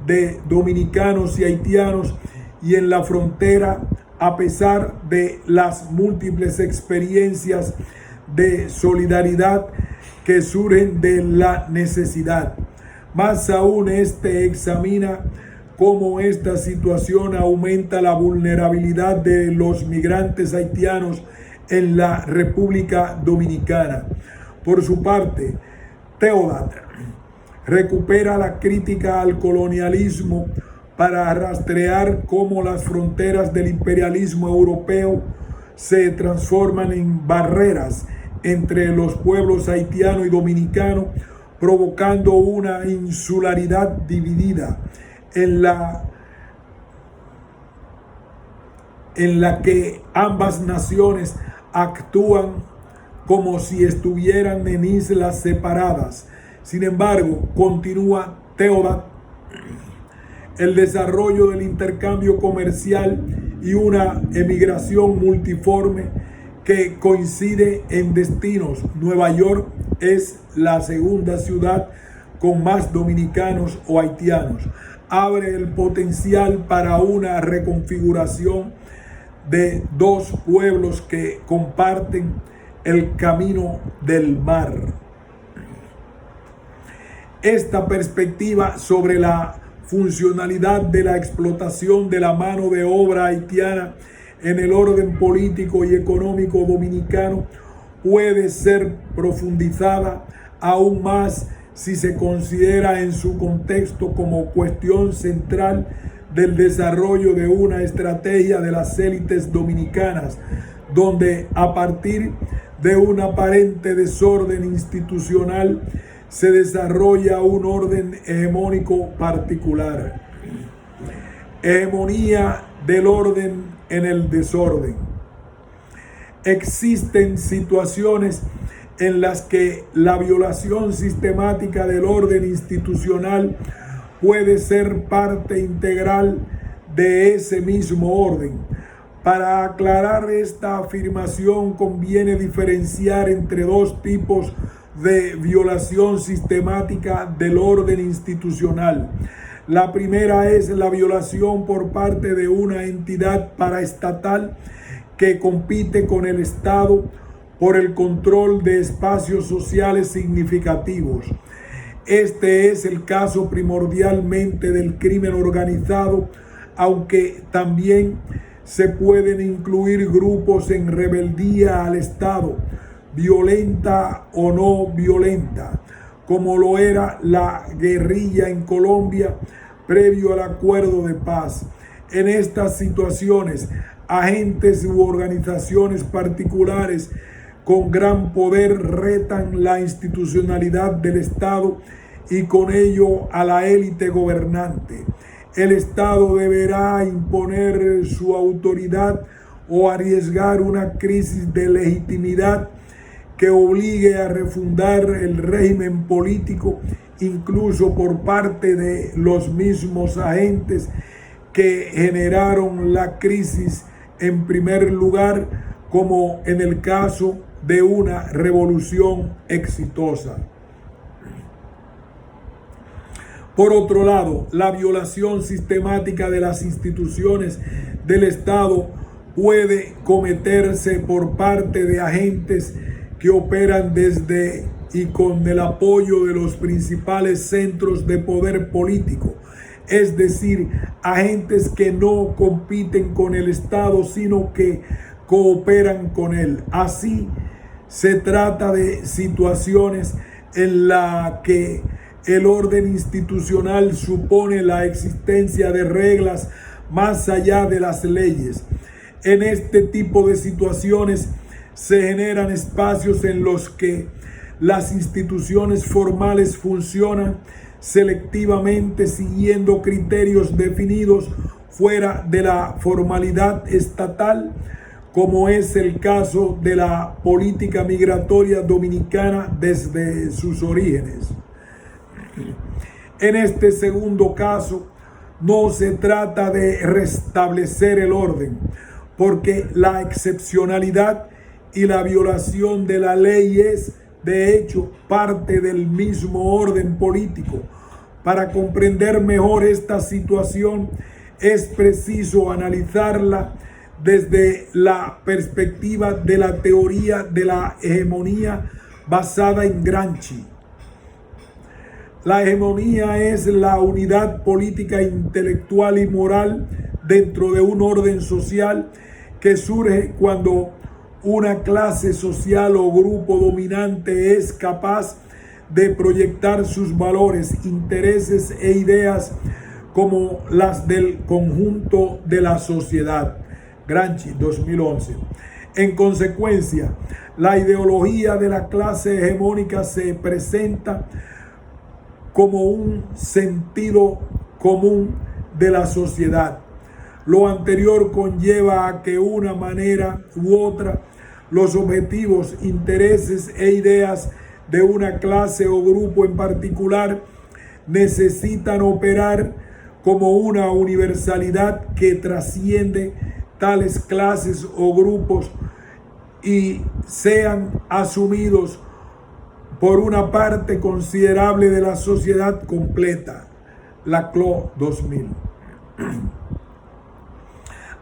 de dominicanos y haitianos y en la frontera, a pesar de las múltiples experiencias de solidaridad que surgen de la necesidad. Más aún, examina cómo esta situación aumenta la vulnerabilidad de los migrantes haitianos en la República Dominicana. Por su parte, Teodat recupera la crítica al colonialismo para rastrear cómo las fronteras del imperialismo europeo se transforman en barreras entre los pueblos haitiano y dominicano, provocando una insularidad dividida en la que ambas naciones actúan como si estuvieran en islas separadas. Sin embargo, continúa Teodat, el desarrollo del intercambio comercial y una emigración multiforme que coincide en destinos. Nueva York es la segunda ciudad con más dominicanos o haitianos. Abre el potencial para una reconfiguración de dos pueblos que comparten el camino del mar. Esta perspectiva sobre la funcionalidad de la explotación de la mano de obra haitiana en el orden político y económico dominicano puede ser profundizada aún más si se considera en su contexto como cuestión central del desarrollo de una estrategia de las élites dominicanas, donde a partir de un aparente desorden institucional se desarrolla un orden hegemónico particular. Hegemonía del orden en el desorden. Existen situaciones en las que la violación sistemática del orden institucional puede ser parte integral de ese mismo orden. Para aclarar esta afirmación conviene diferenciar entre dos tipos de violación sistemática del orden institucional. La primera es la violación por parte de una entidad paraestatal que compite con el Estado por el control de espacios sociales significativos. Este es el caso primordialmente del crimen organizado, aunque también se pueden incluir grupos en rebeldía al Estado, violenta o no violenta, como lo era la guerrilla en Colombia previo al acuerdo de paz. En estas situaciones, agentes u organizaciones particulares con gran poder retan la institucionalidad del Estado y con ello a la élite gobernante. El Estado deberá imponer su autoridad o arriesgar una crisis de legitimidad que obligue a refundar el régimen político, incluso por parte de los mismos agentes que generaron la crisis en primer lugar, como en el caso de una revolución exitosa. Por otro lado, la violación sistemática de las instituciones del Estado puede cometerse por parte de agentes que operan desde y con el apoyo de los principales centros de poder político, es decir, agentes que no compiten con el Estado, sino que cooperan con él. Así, se trata de situaciones en las que el orden institucional supone la existencia de reglas más allá de las leyes. En este tipo de situaciones se generan espacios en los que las instituciones formales funcionan selectivamente siguiendo criterios definidos fuera de la formalidad estatal, como es el caso de la política migratoria dominicana desde sus orígenes. En este segundo caso, no se trata de restablecer el orden, porque la excepcionalidad y la violación de la ley es, de hecho, parte del mismo orden político. Para comprender mejor esta situación, es preciso analizarla desde la perspectiva de la teoría de la hegemonía basada en Gramsci. La hegemonía es la unidad política, intelectual y moral dentro de un orden social que surge cuando una clase social o grupo dominante es capaz de proyectar sus valores, intereses e ideas como las del conjunto de la sociedad. Gramsci, 2011. En consecuencia, la ideología de la clase hegemónica se presenta como un sentido común de la sociedad. Lo anterior conlleva a que una manera u otra los objetivos, intereses e ideas de una clase o grupo en particular necesitan operar como una universalidad que trasciende tales clases o grupos y sean asumidos por una parte considerable de la sociedad completa. Laclau 2000.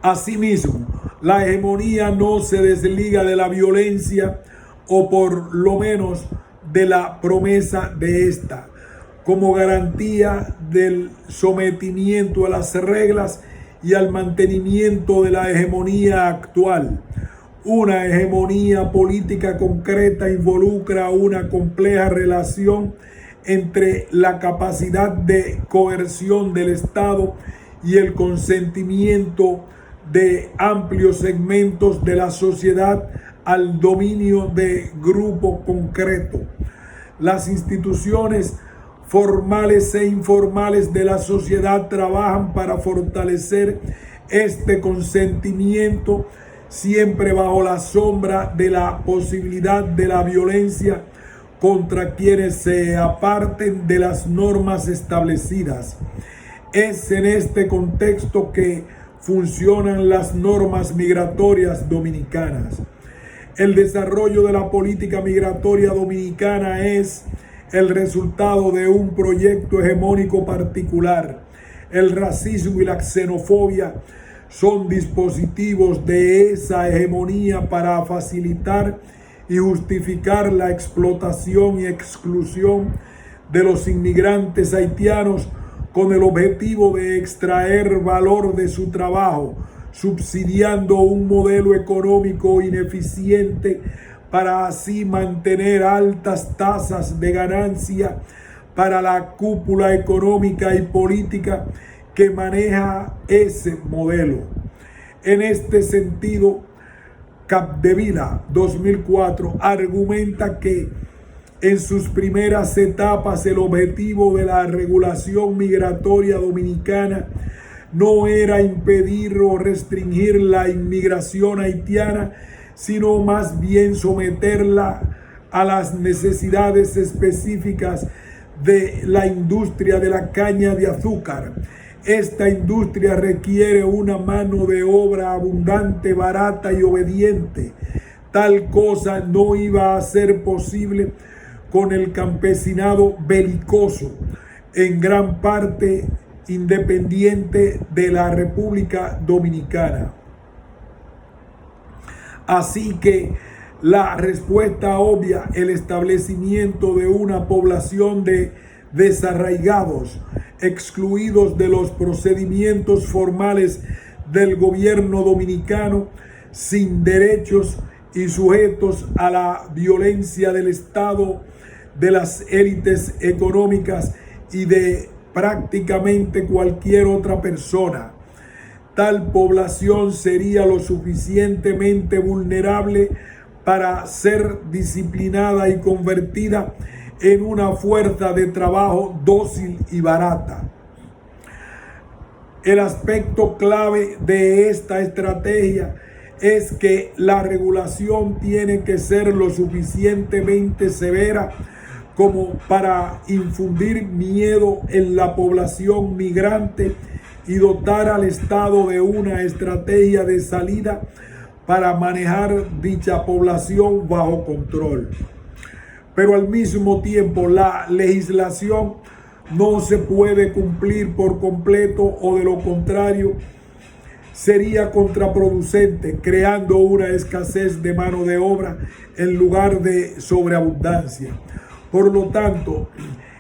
Asimismo, la hegemonía no se desliga de la violencia o por lo menos de la promesa de esta, como garantía del sometimiento a las reglas y al mantenimiento de la hegemonía actual. Una hegemonía política concreta involucra una compleja relación entre la capacidad de coerción del Estado y el consentimiento de amplios segmentos de la sociedad al dominio de grupo concreto. Las instituciones formales e informales de la sociedad trabajan para fortalecer este consentimiento, siempre bajo la sombra de la posibilidad de la violencia contra quienes se aparten de las normas establecidas. Es en este contexto que funcionan las normas migratorias dominicanas. El desarrollo de la política migratoria dominicana es el resultado de un proyecto hegemónico particular. El racismo y la xenofobia son dispositivos de esa hegemonía para facilitar y justificar la explotación y exclusión de los inmigrantes haitianos con el objetivo de extraer valor de su trabajo, subsidiando un modelo económico ineficiente para así mantener altas tasas de ganancia para la cúpula económica y política que maneja ese modelo. En este sentido, Capdevila 2004 argumenta que en sus primeras etapas el objetivo de la regulación migratoria dominicana no era impedir o restringir la inmigración haitiana, sino más bien someterla a las necesidades específicas de la industria de la caña de azúcar. Esta industria requiere una mano de obra abundante, barata y obediente. Tal cosa no iba a ser posible con el campesinado belicoso, en gran parte independiente de la República Dominicana. Así que la respuesta obvia, el establecimiento de una población de desarraigados, excluidos de los procedimientos formales del gobierno dominicano, sin derechos y sujetos a la violencia del Estado, de las élites económicas y de prácticamente cualquier otra persona. Tal población sería lo suficientemente vulnerable para ser disciplinada y convertida en una fuerza de trabajo dócil y barata. El aspecto clave de esta estrategia es que la regulación tiene que ser lo suficientemente severa como para infundir miedo en la población migrante y dotar al Estado de una estrategia de salida para manejar dicha población bajo control. Pero al mismo tiempo la legislación no se puede cumplir por completo, o de lo contrario sería contraproducente, creando una escasez de mano de obra en lugar de sobreabundancia. Por lo tanto,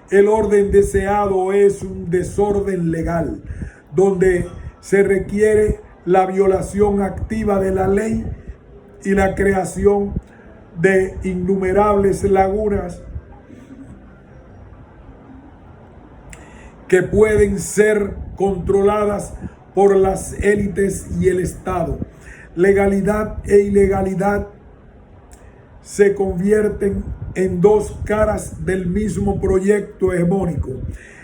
el orden deseado es un desorden legal, donde se requiere la violación activa de la ley y la creación de innumerables lagunas que pueden ser controladas por las élites y el Estado. Legalidad e ilegalidad se convierten en dos caras del mismo proyecto hegemónico,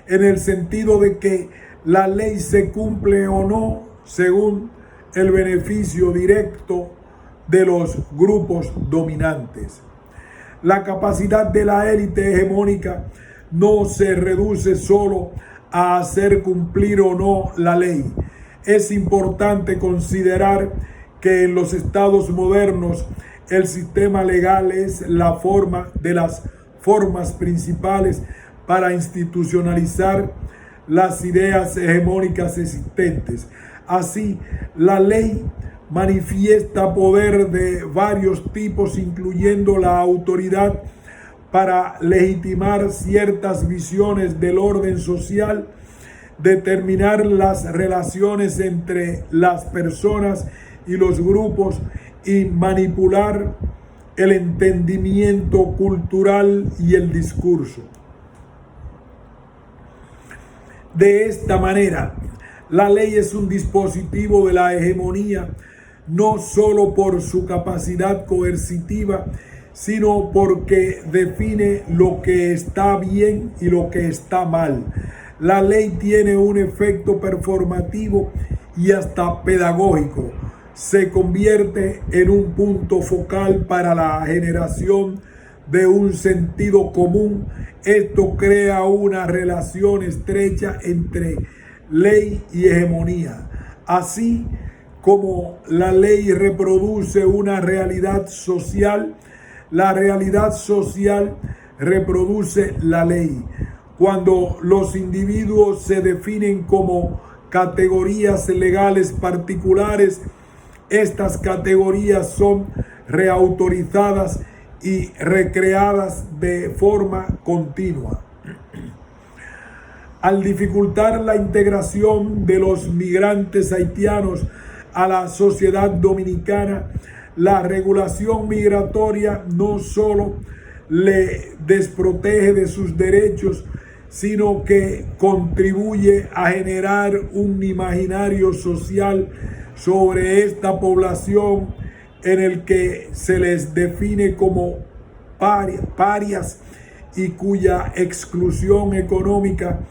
en el sentido de que la ley se cumple o no según el beneficio directo de los grupos dominantes. La capacidad de la élite hegemónica no se reduce solo a hacer cumplir o no la ley. Es importante considerar que en los estados modernos el sistema legal es la forma de las formas principales para institucionalizar las ideas hegemónicas existentes. Así, la ley manifiesta poder de varios tipos, incluyendo la autoridad para legitimar ciertas visiones del orden social, determinar las relaciones entre las personas y los grupos y manipular el entendimiento cultural y el discurso. De esta manera, la ley es un dispositivo de la hegemonía, no solo por su capacidad coercitiva, sino porque define lo que está bien y lo que está mal. La ley tiene un efecto performativo y hasta pedagógico. Se convierte en un punto focal para la generación de un sentido común. Esto crea una relación estrecha entre ley y hegemonía. Así como la ley reproduce una realidad social, la realidad social reproduce la ley. Cuando los individuos se definen como categorías legales particulares, estas categorías son reautorizadas y recreadas de forma continua. Al dificultar la integración de los migrantes haitianos a la sociedad dominicana, la regulación migratoria no solo le desprotege de sus derechos, sino que contribuye a generar un imaginario social sobre esta población en el que se les define como parias y cuya exclusión económica,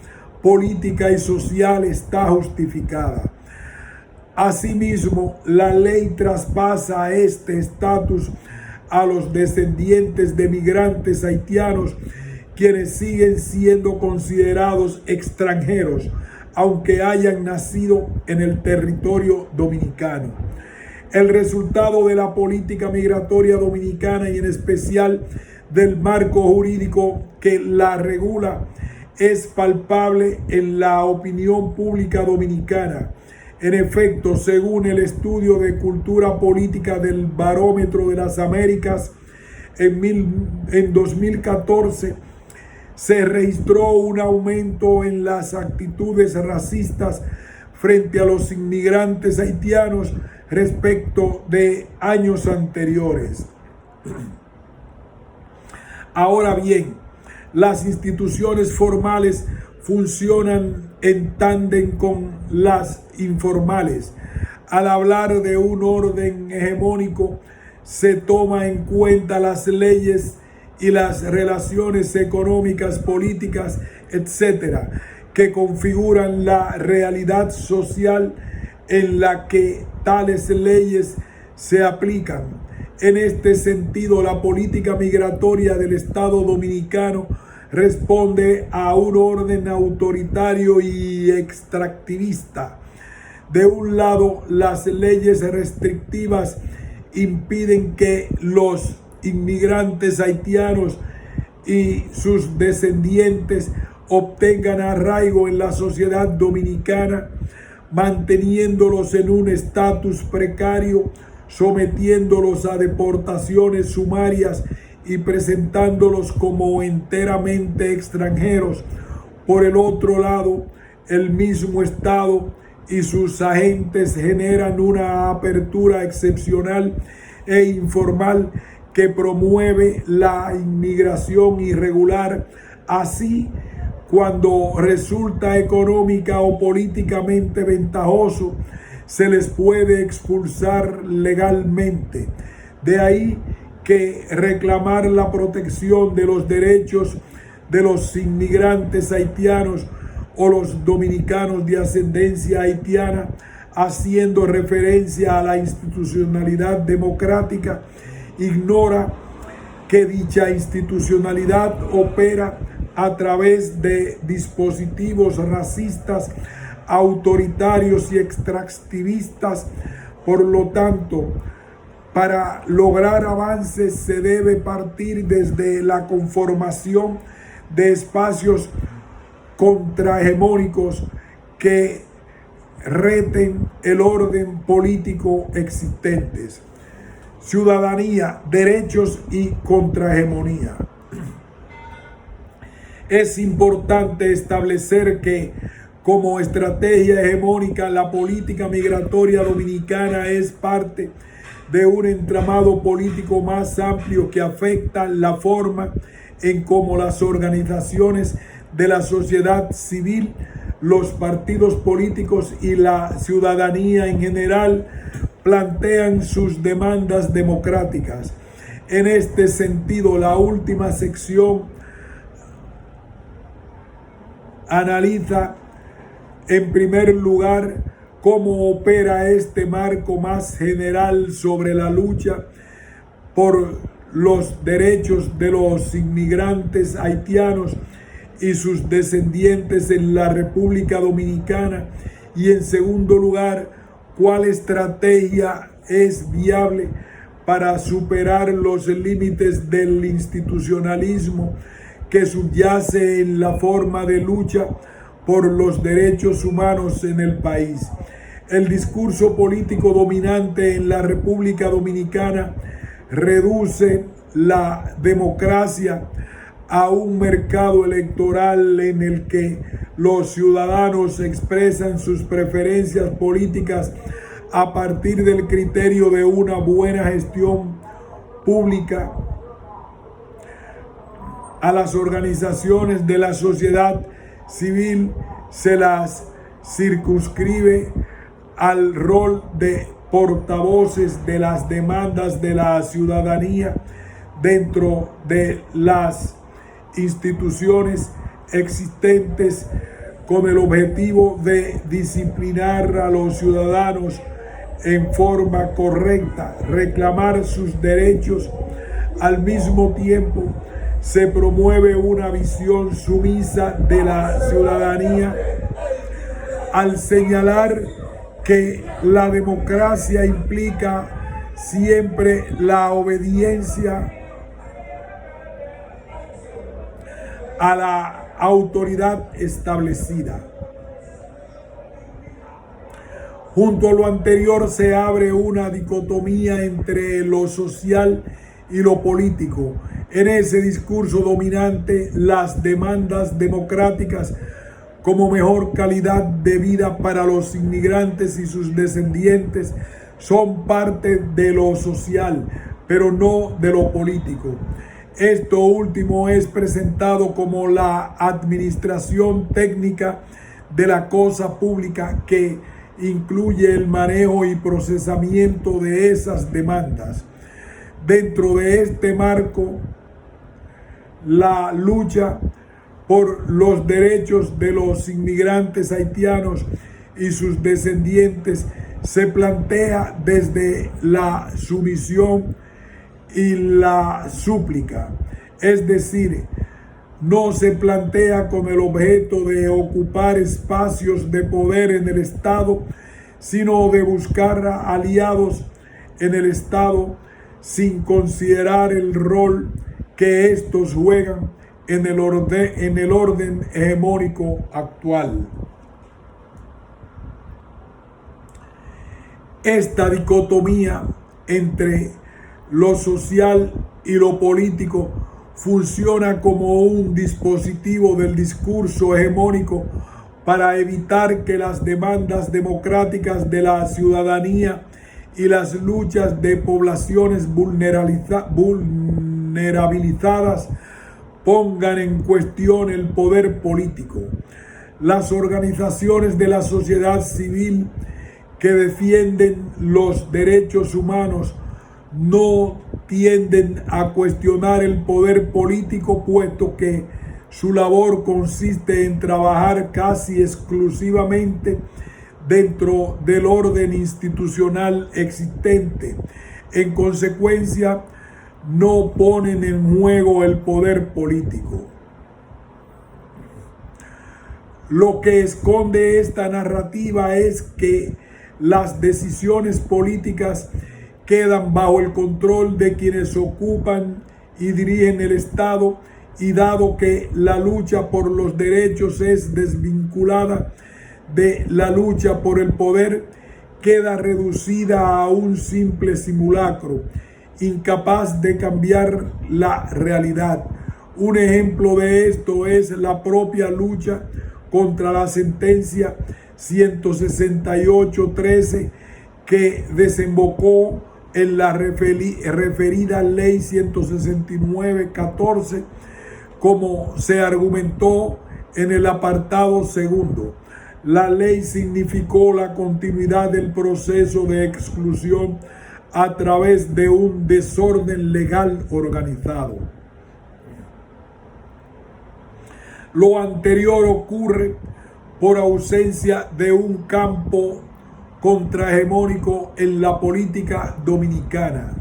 política y social está justificada. Asimismo, la ley traspasa este estatus a los descendientes de migrantes haitianos, quienes siguen siendo considerados extranjeros, aunque hayan nacido en el territorio dominicano. El resultado de la política migratoria dominicana y en especial del marco jurídico que la regula es palpable en la opinión pública dominicana. En efecto, según el estudio de cultura política del Barómetro de las Américas, en 2014 se registró un aumento en las actitudes racistas frente a los inmigrantes haitianos respecto de años anteriores. Ahora bien, las instituciones formales funcionan en tándem con las informales. Al hablar de un orden hegemónico, se toma en cuenta las leyes y las relaciones económicas, políticas, etcétera, que configuran la realidad social en la que tales leyes se aplican. En este sentido, la política migratoria del Estado dominicano responde a un orden autoritario y extractivista. De un lado, las leyes restrictivas impiden que los inmigrantes haitianos y sus descendientes obtengan arraigo en la sociedad dominicana, manteniéndolos en un estatus precario, sometiéndolos a deportaciones sumarias y presentándolos como enteramente extranjeros. Por el otro lado, el mismo Estado y sus agentes generan una apertura excepcional e informal que promueve la inmigración irregular. Así, cuando resulta económica o políticamente ventajoso, se les puede expulsar legalmente. De ahí que reclamar la protección de los derechos de los inmigrantes haitianos o los dominicanos de ascendencia haitiana, haciendo referencia a la institucionalidad democrática, ignora que dicha institucionalidad opera a través de dispositivos racistas, autoritarios y extractivistas. Por lo tanto, para lograr avances se debe partir desde la conformación de espacios contrahegemónicos que reten el orden político existentes. Ciudadanía, derechos y contrahegemonía. Es importante establecer que, como estrategia hegemónica, la política migratoria dominicana es parte de un entramado político más amplio que afecta la forma en cómo las organizaciones de la sociedad civil, los partidos políticos y la ciudadanía en general plantean sus demandas democráticas. En este sentido, la última sección analiza en primer lugar cómo opera este marco más general sobre la lucha por los derechos de los inmigrantes haitianos y sus descendientes en la República Dominicana, y en segundo lugar, cuál estrategia es viable para superar los límites del institucionalismo que subyace en la forma de lucha por los derechos humanos en el país. El discurso político dominante en la República Dominicana reduce la democracia a un mercado electoral en el que los ciudadanos expresan sus preferencias políticas a partir del criterio de una buena gestión pública. A las organizaciones de la sociedad civil se las circunscribe al rol de portavoces de las demandas de la ciudadanía dentro de las instituciones existentes, con el objetivo de disciplinar a los ciudadanos en forma correcta, reclamar sus derechos. Al mismo tiempo, se promueve una visión sumisa de la ciudadanía al señalar que la democracia implica siempre la obediencia a la autoridad establecida. Junto a lo anterior se abre una dicotomía entre lo social y lo político. En ese discurso dominante, las demandas democráticas como mejor calidad de vida para los inmigrantes y sus descendientes son parte de lo social, pero no de lo político. Esto último es presentado como la administración técnica de la cosa pública, que incluye el manejo y procesamiento de esas demandas. Dentro de este marco, la lucha por los derechos de los inmigrantes haitianos y sus descendientes se plantea desde la sumisión y la súplica, es decir, no se plantea con el objeto de ocupar espacios de poder en el Estado, sino de buscar aliados en el Estado sin considerar el rol que estos juegan en el orden hegemónico actual. Esta dicotomía entre lo social y lo político funciona como un dispositivo del discurso hegemónico para evitar que las demandas democráticas de la ciudadanía y las luchas de poblaciones vulnerabilizadas pongan en cuestión el poder político. Las organizaciones de la sociedad civil que defienden los derechos humanos no tienden a cuestionar el poder político, puesto que su labor consiste en trabajar casi exclusivamente dentro del orden institucional existente. En consecuencia, no ponen en juego el poder político. Lo que esconde esta narrativa es que las decisiones políticas quedan bajo el control de quienes ocupan y dirigen el Estado, y dado que la lucha por los derechos es desvinculada de la lucha por el poder, queda reducida a un simple simulacro, incapaz de cambiar la realidad. Un ejemplo de esto es la propia lucha contra la sentencia 168-13 que desembocó en la referida ley 169-14, como se argumentó en el apartado segundo. La ley significó la continuidad del proceso de exclusión a través de un desorden legal organizado. Lo anterior ocurre por ausencia de un campo contrahegemónico en la política dominicana.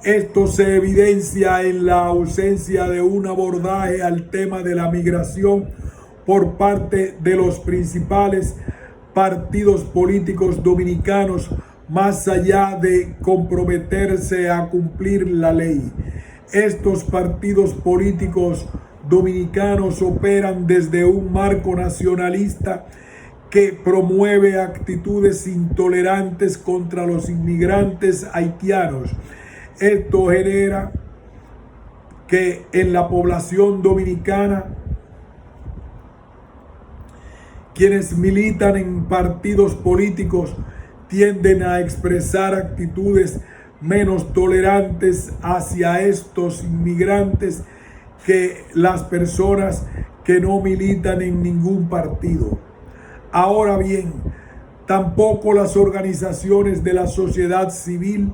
Esto se evidencia en la ausencia de un abordaje al tema de la migración por parte de los principales partidos políticos dominicanos, más allá de comprometerse a cumplir la ley. Estos partidos políticos dominicanos operan desde un marco nacionalista que promueve actitudes intolerantes contra los inmigrantes haitianos. Esto genera que en la población dominicana, quienes militan en partidos políticos tienden a expresar actitudes menos tolerantes hacia estos inmigrantes que las personas que no militan en ningún partido. Ahora bien, tampoco las organizaciones de la sociedad civil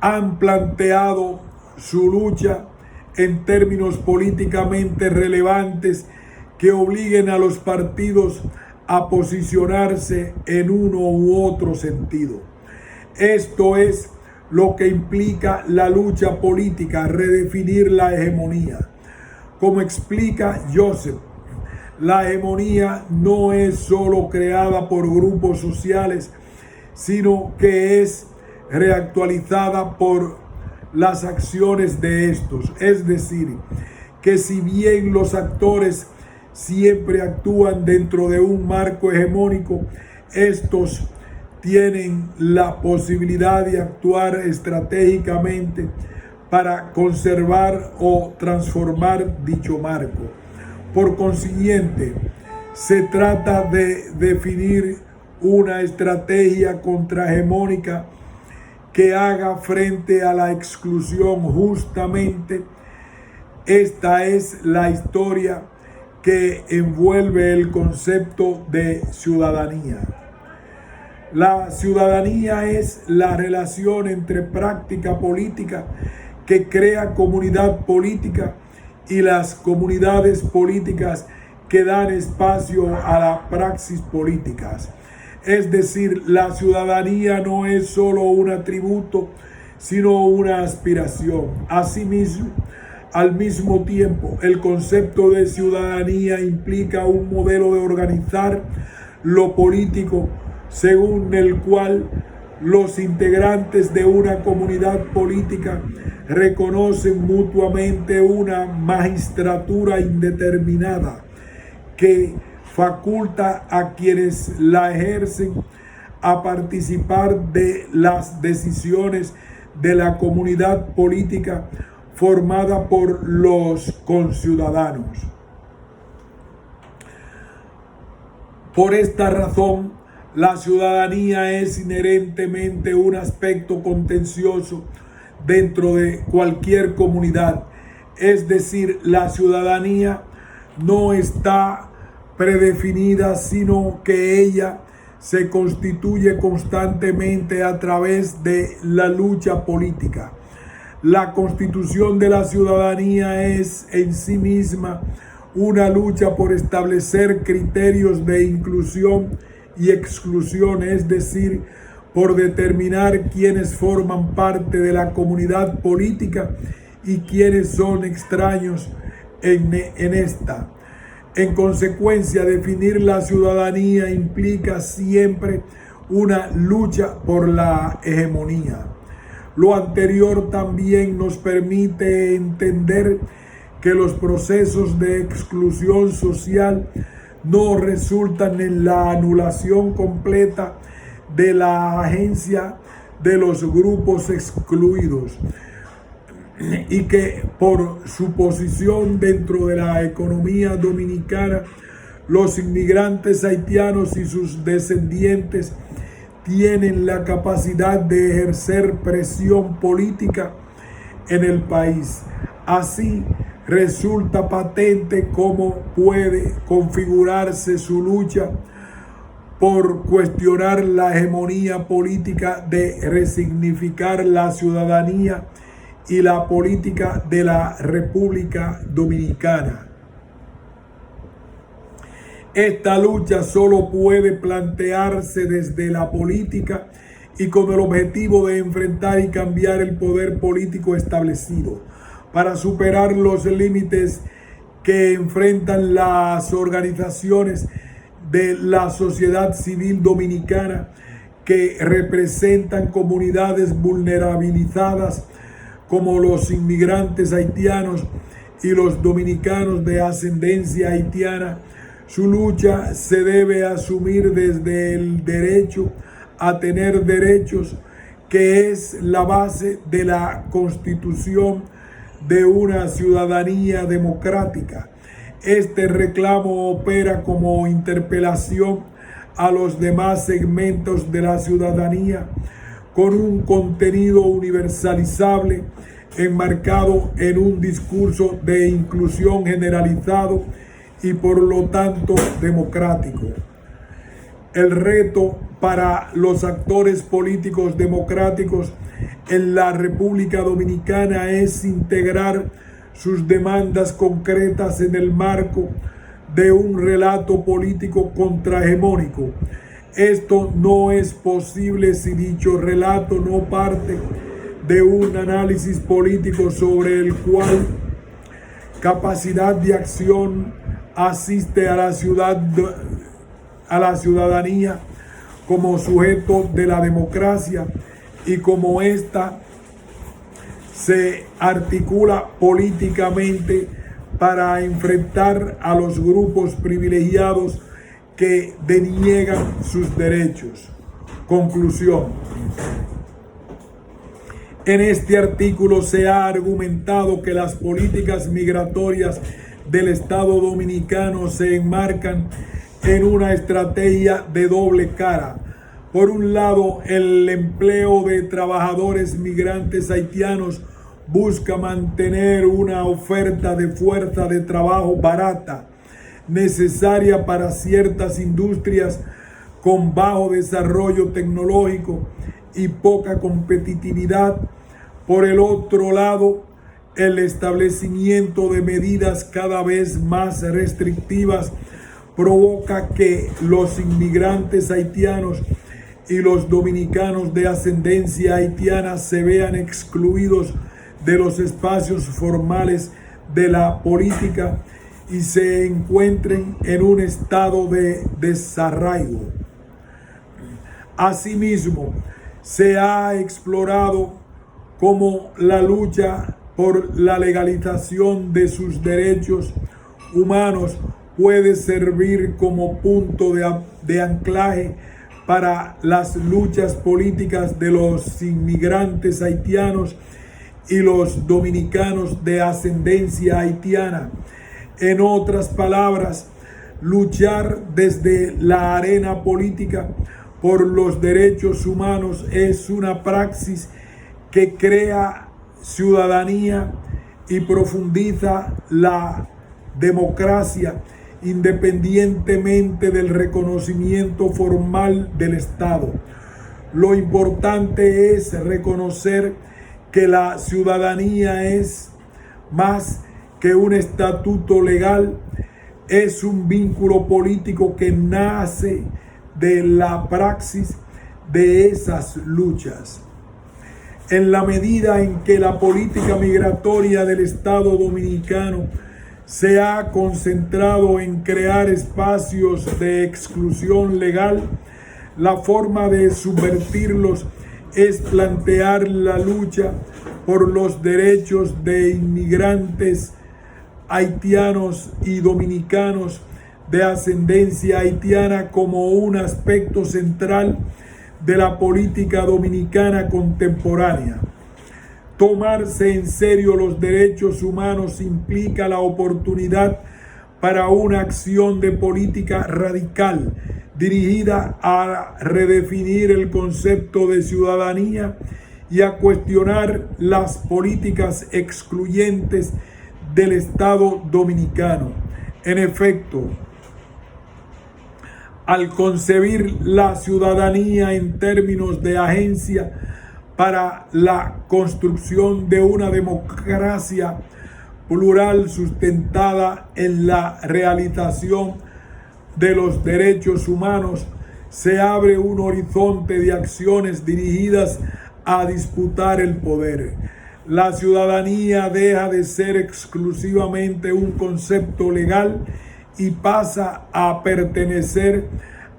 han planteado su lucha en términos políticamente relevantes que obliguen a los partidos a posicionarse en uno u otro sentido. Esto es lo que implica la lucha política, redefinir la hegemonía. Como explica Joseph, la hegemonía no es solo creada por grupos sociales, sino que es reactualizada por las acciones de estos. Es decir, que si bien los actores siempre actúan dentro de un marco hegemónico, estos tienen la posibilidad de actuar estratégicamente para conservar o transformar dicho marco. Por consiguiente, se trata de definir una estrategia contrahegemónica que haga frente a la exclusión. Justamente esta es la historia que envuelve el concepto de ciudadanía. La ciudadanía es la relación entre práctica política que crea comunidad política y las comunidades políticas que dan espacio a las praxis políticas. Es decir, la ciudadanía no es solo un atributo, sino una aspiración. Asimismo, al mismo tiempo, el concepto de ciudadanía implica un modelo de organizar lo político según el cual los integrantes de una comunidad política reconocen mutuamente una magistratura indeterminada que faculta a quienes la ejercen a participar de las decisiones de la comunidad política formada por los conciudadanos. Por esta razón, la ciudadanía es inherentemente un aspecto contencioso dentro de cualquier comunidad. Es decir, la ciudadanía no está predefinida, sino que ella se constituye constantemente a través de la lucha política. La constitución de la ciudadanía es en sí misma una lucha por establecer criterios de inclusión y exclusión, es decir, por determinar quiénes forman parte de la comunidad política y quiénes son extraños en esta. En consecuencia, definir la ciudadanía implica siempre una lucha por la hegemonía. Lo anterior también nos permite entender que los procesos de exclusión social no resultan en la anulación completa de la agencia de los grupos excluidos, y que por su posición dentro de la economía dominicana, los inmigrantes haitianos y sus descendientes tienen la capacidad de ejercer presión política en el país. Así, resulta patente cómo puede configurarse su lucha por cuestionar la hegemonía política, de resignificar la ciudadanía y la política de la República Dominicana. Esta lucha solo puede plantearse desde la política y con el objetivo de enfrentar y cambiar el poder político establecido, para superar los límites que enfrentan las organizaciones de la sociedad civil dominicana, que representan comunidades vulnerabilizadas como los inmigrantes haitianos y los dominicanos de ascendencia haitiana. Su lucha se debe asumir desde el derecho a tener derechos, que es la base de la constitución de una ciudadanía democrática. Este reclamo opera como interpelación a los demás segmentos de la ciudadanía, con un contenido universalizable enmarcado en un discurso de inclusión generalizado y por lo tanto democrático. El reto para los actores políticos democráticos en la República Dominicana es integrar sus demandas concretas en el marco de un relato político contrahegemónico. Esto no es posible si dicho relato no parte de un análisis político sobre el cual capacidad de acción asiste a la ciudadanía como sujeto de la democracia, y como ésta se articula políticamente para enfrentar a los grupos privilegiados que deniegan sus derechos. Conclusión. En este artículo se ha argumentado que las políticas migratorias del Estado dominicano se enmarcan en una estrategia de doble cara. Por un lado, el empleo de trabajadores migrantes haitianos busca mantener una oferta de fuerza de trabajo barata, necesaria para ciertas industrias con bajo desarrollo tecnológico y poca competitividad. Por el otro lado, el establecimiento de medidas cada vez más restrictivas provoca que los inmigrantes haitianos y los dominicanos de ascendencia haitiana se vean excluidos de los espacios formales de la política y se encuentren en un estado de desarraigo. Asimismo, se ha explorado cómo la lucha por la legalización de sus derechos humanos puede servir como punto de anclaje para las luchas políticas de los inmigrantes haitianos y los dominicanos de ascendencia haitiana. En otras palabras, luchar desde la arena política por los derechos humanos es una praxis que crea ciudadanía y profundiza la democracia, independientemente del reconocimiento formal del Estado. Lo importante es reconocer que la ciudadanía es más que un estatuto legal, es un vínculo político que nace de la praxis de esas luchas. En la medida en que la política migratoria del Estado dominicano se ha concentrado en crear espacios de exclusión legal, la forma de subvertirlos es plantear la lucha por los derechos de inmigrantes haitianos y dominicanos de ascendencia haitiana como un aspecto central de la política dominicana contemporánea. Tomarse en serio los derechos humanos implica la oportunidad para una acción de política radical dirigida a redefinir el concepto de ciudadanía y a cuestionar las políticas excluyentes del Estado dominicano. En efecto, al concebir la ciudadanía en términos de agencia para la construcción de una democracia plural sustentada en la realización de los derechos humanos, se abre un horizonte de acciones dirigidas a disputar el poder. La ciudadanía deja de ser exclusivamente un concepto legal y pasa a pertenecer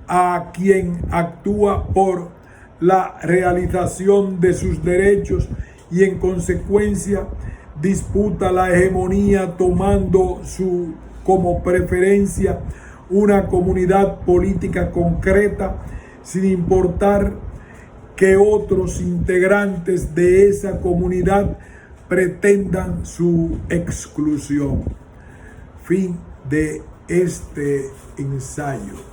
a quien actúa por la realización de sus derechos y en consecuencia disputa la hegemonía tomando como preferencia una comunidad política concreta sin importar que otros integrantes de esa comunidad pretendan su exclusión. Fin de este ensayo.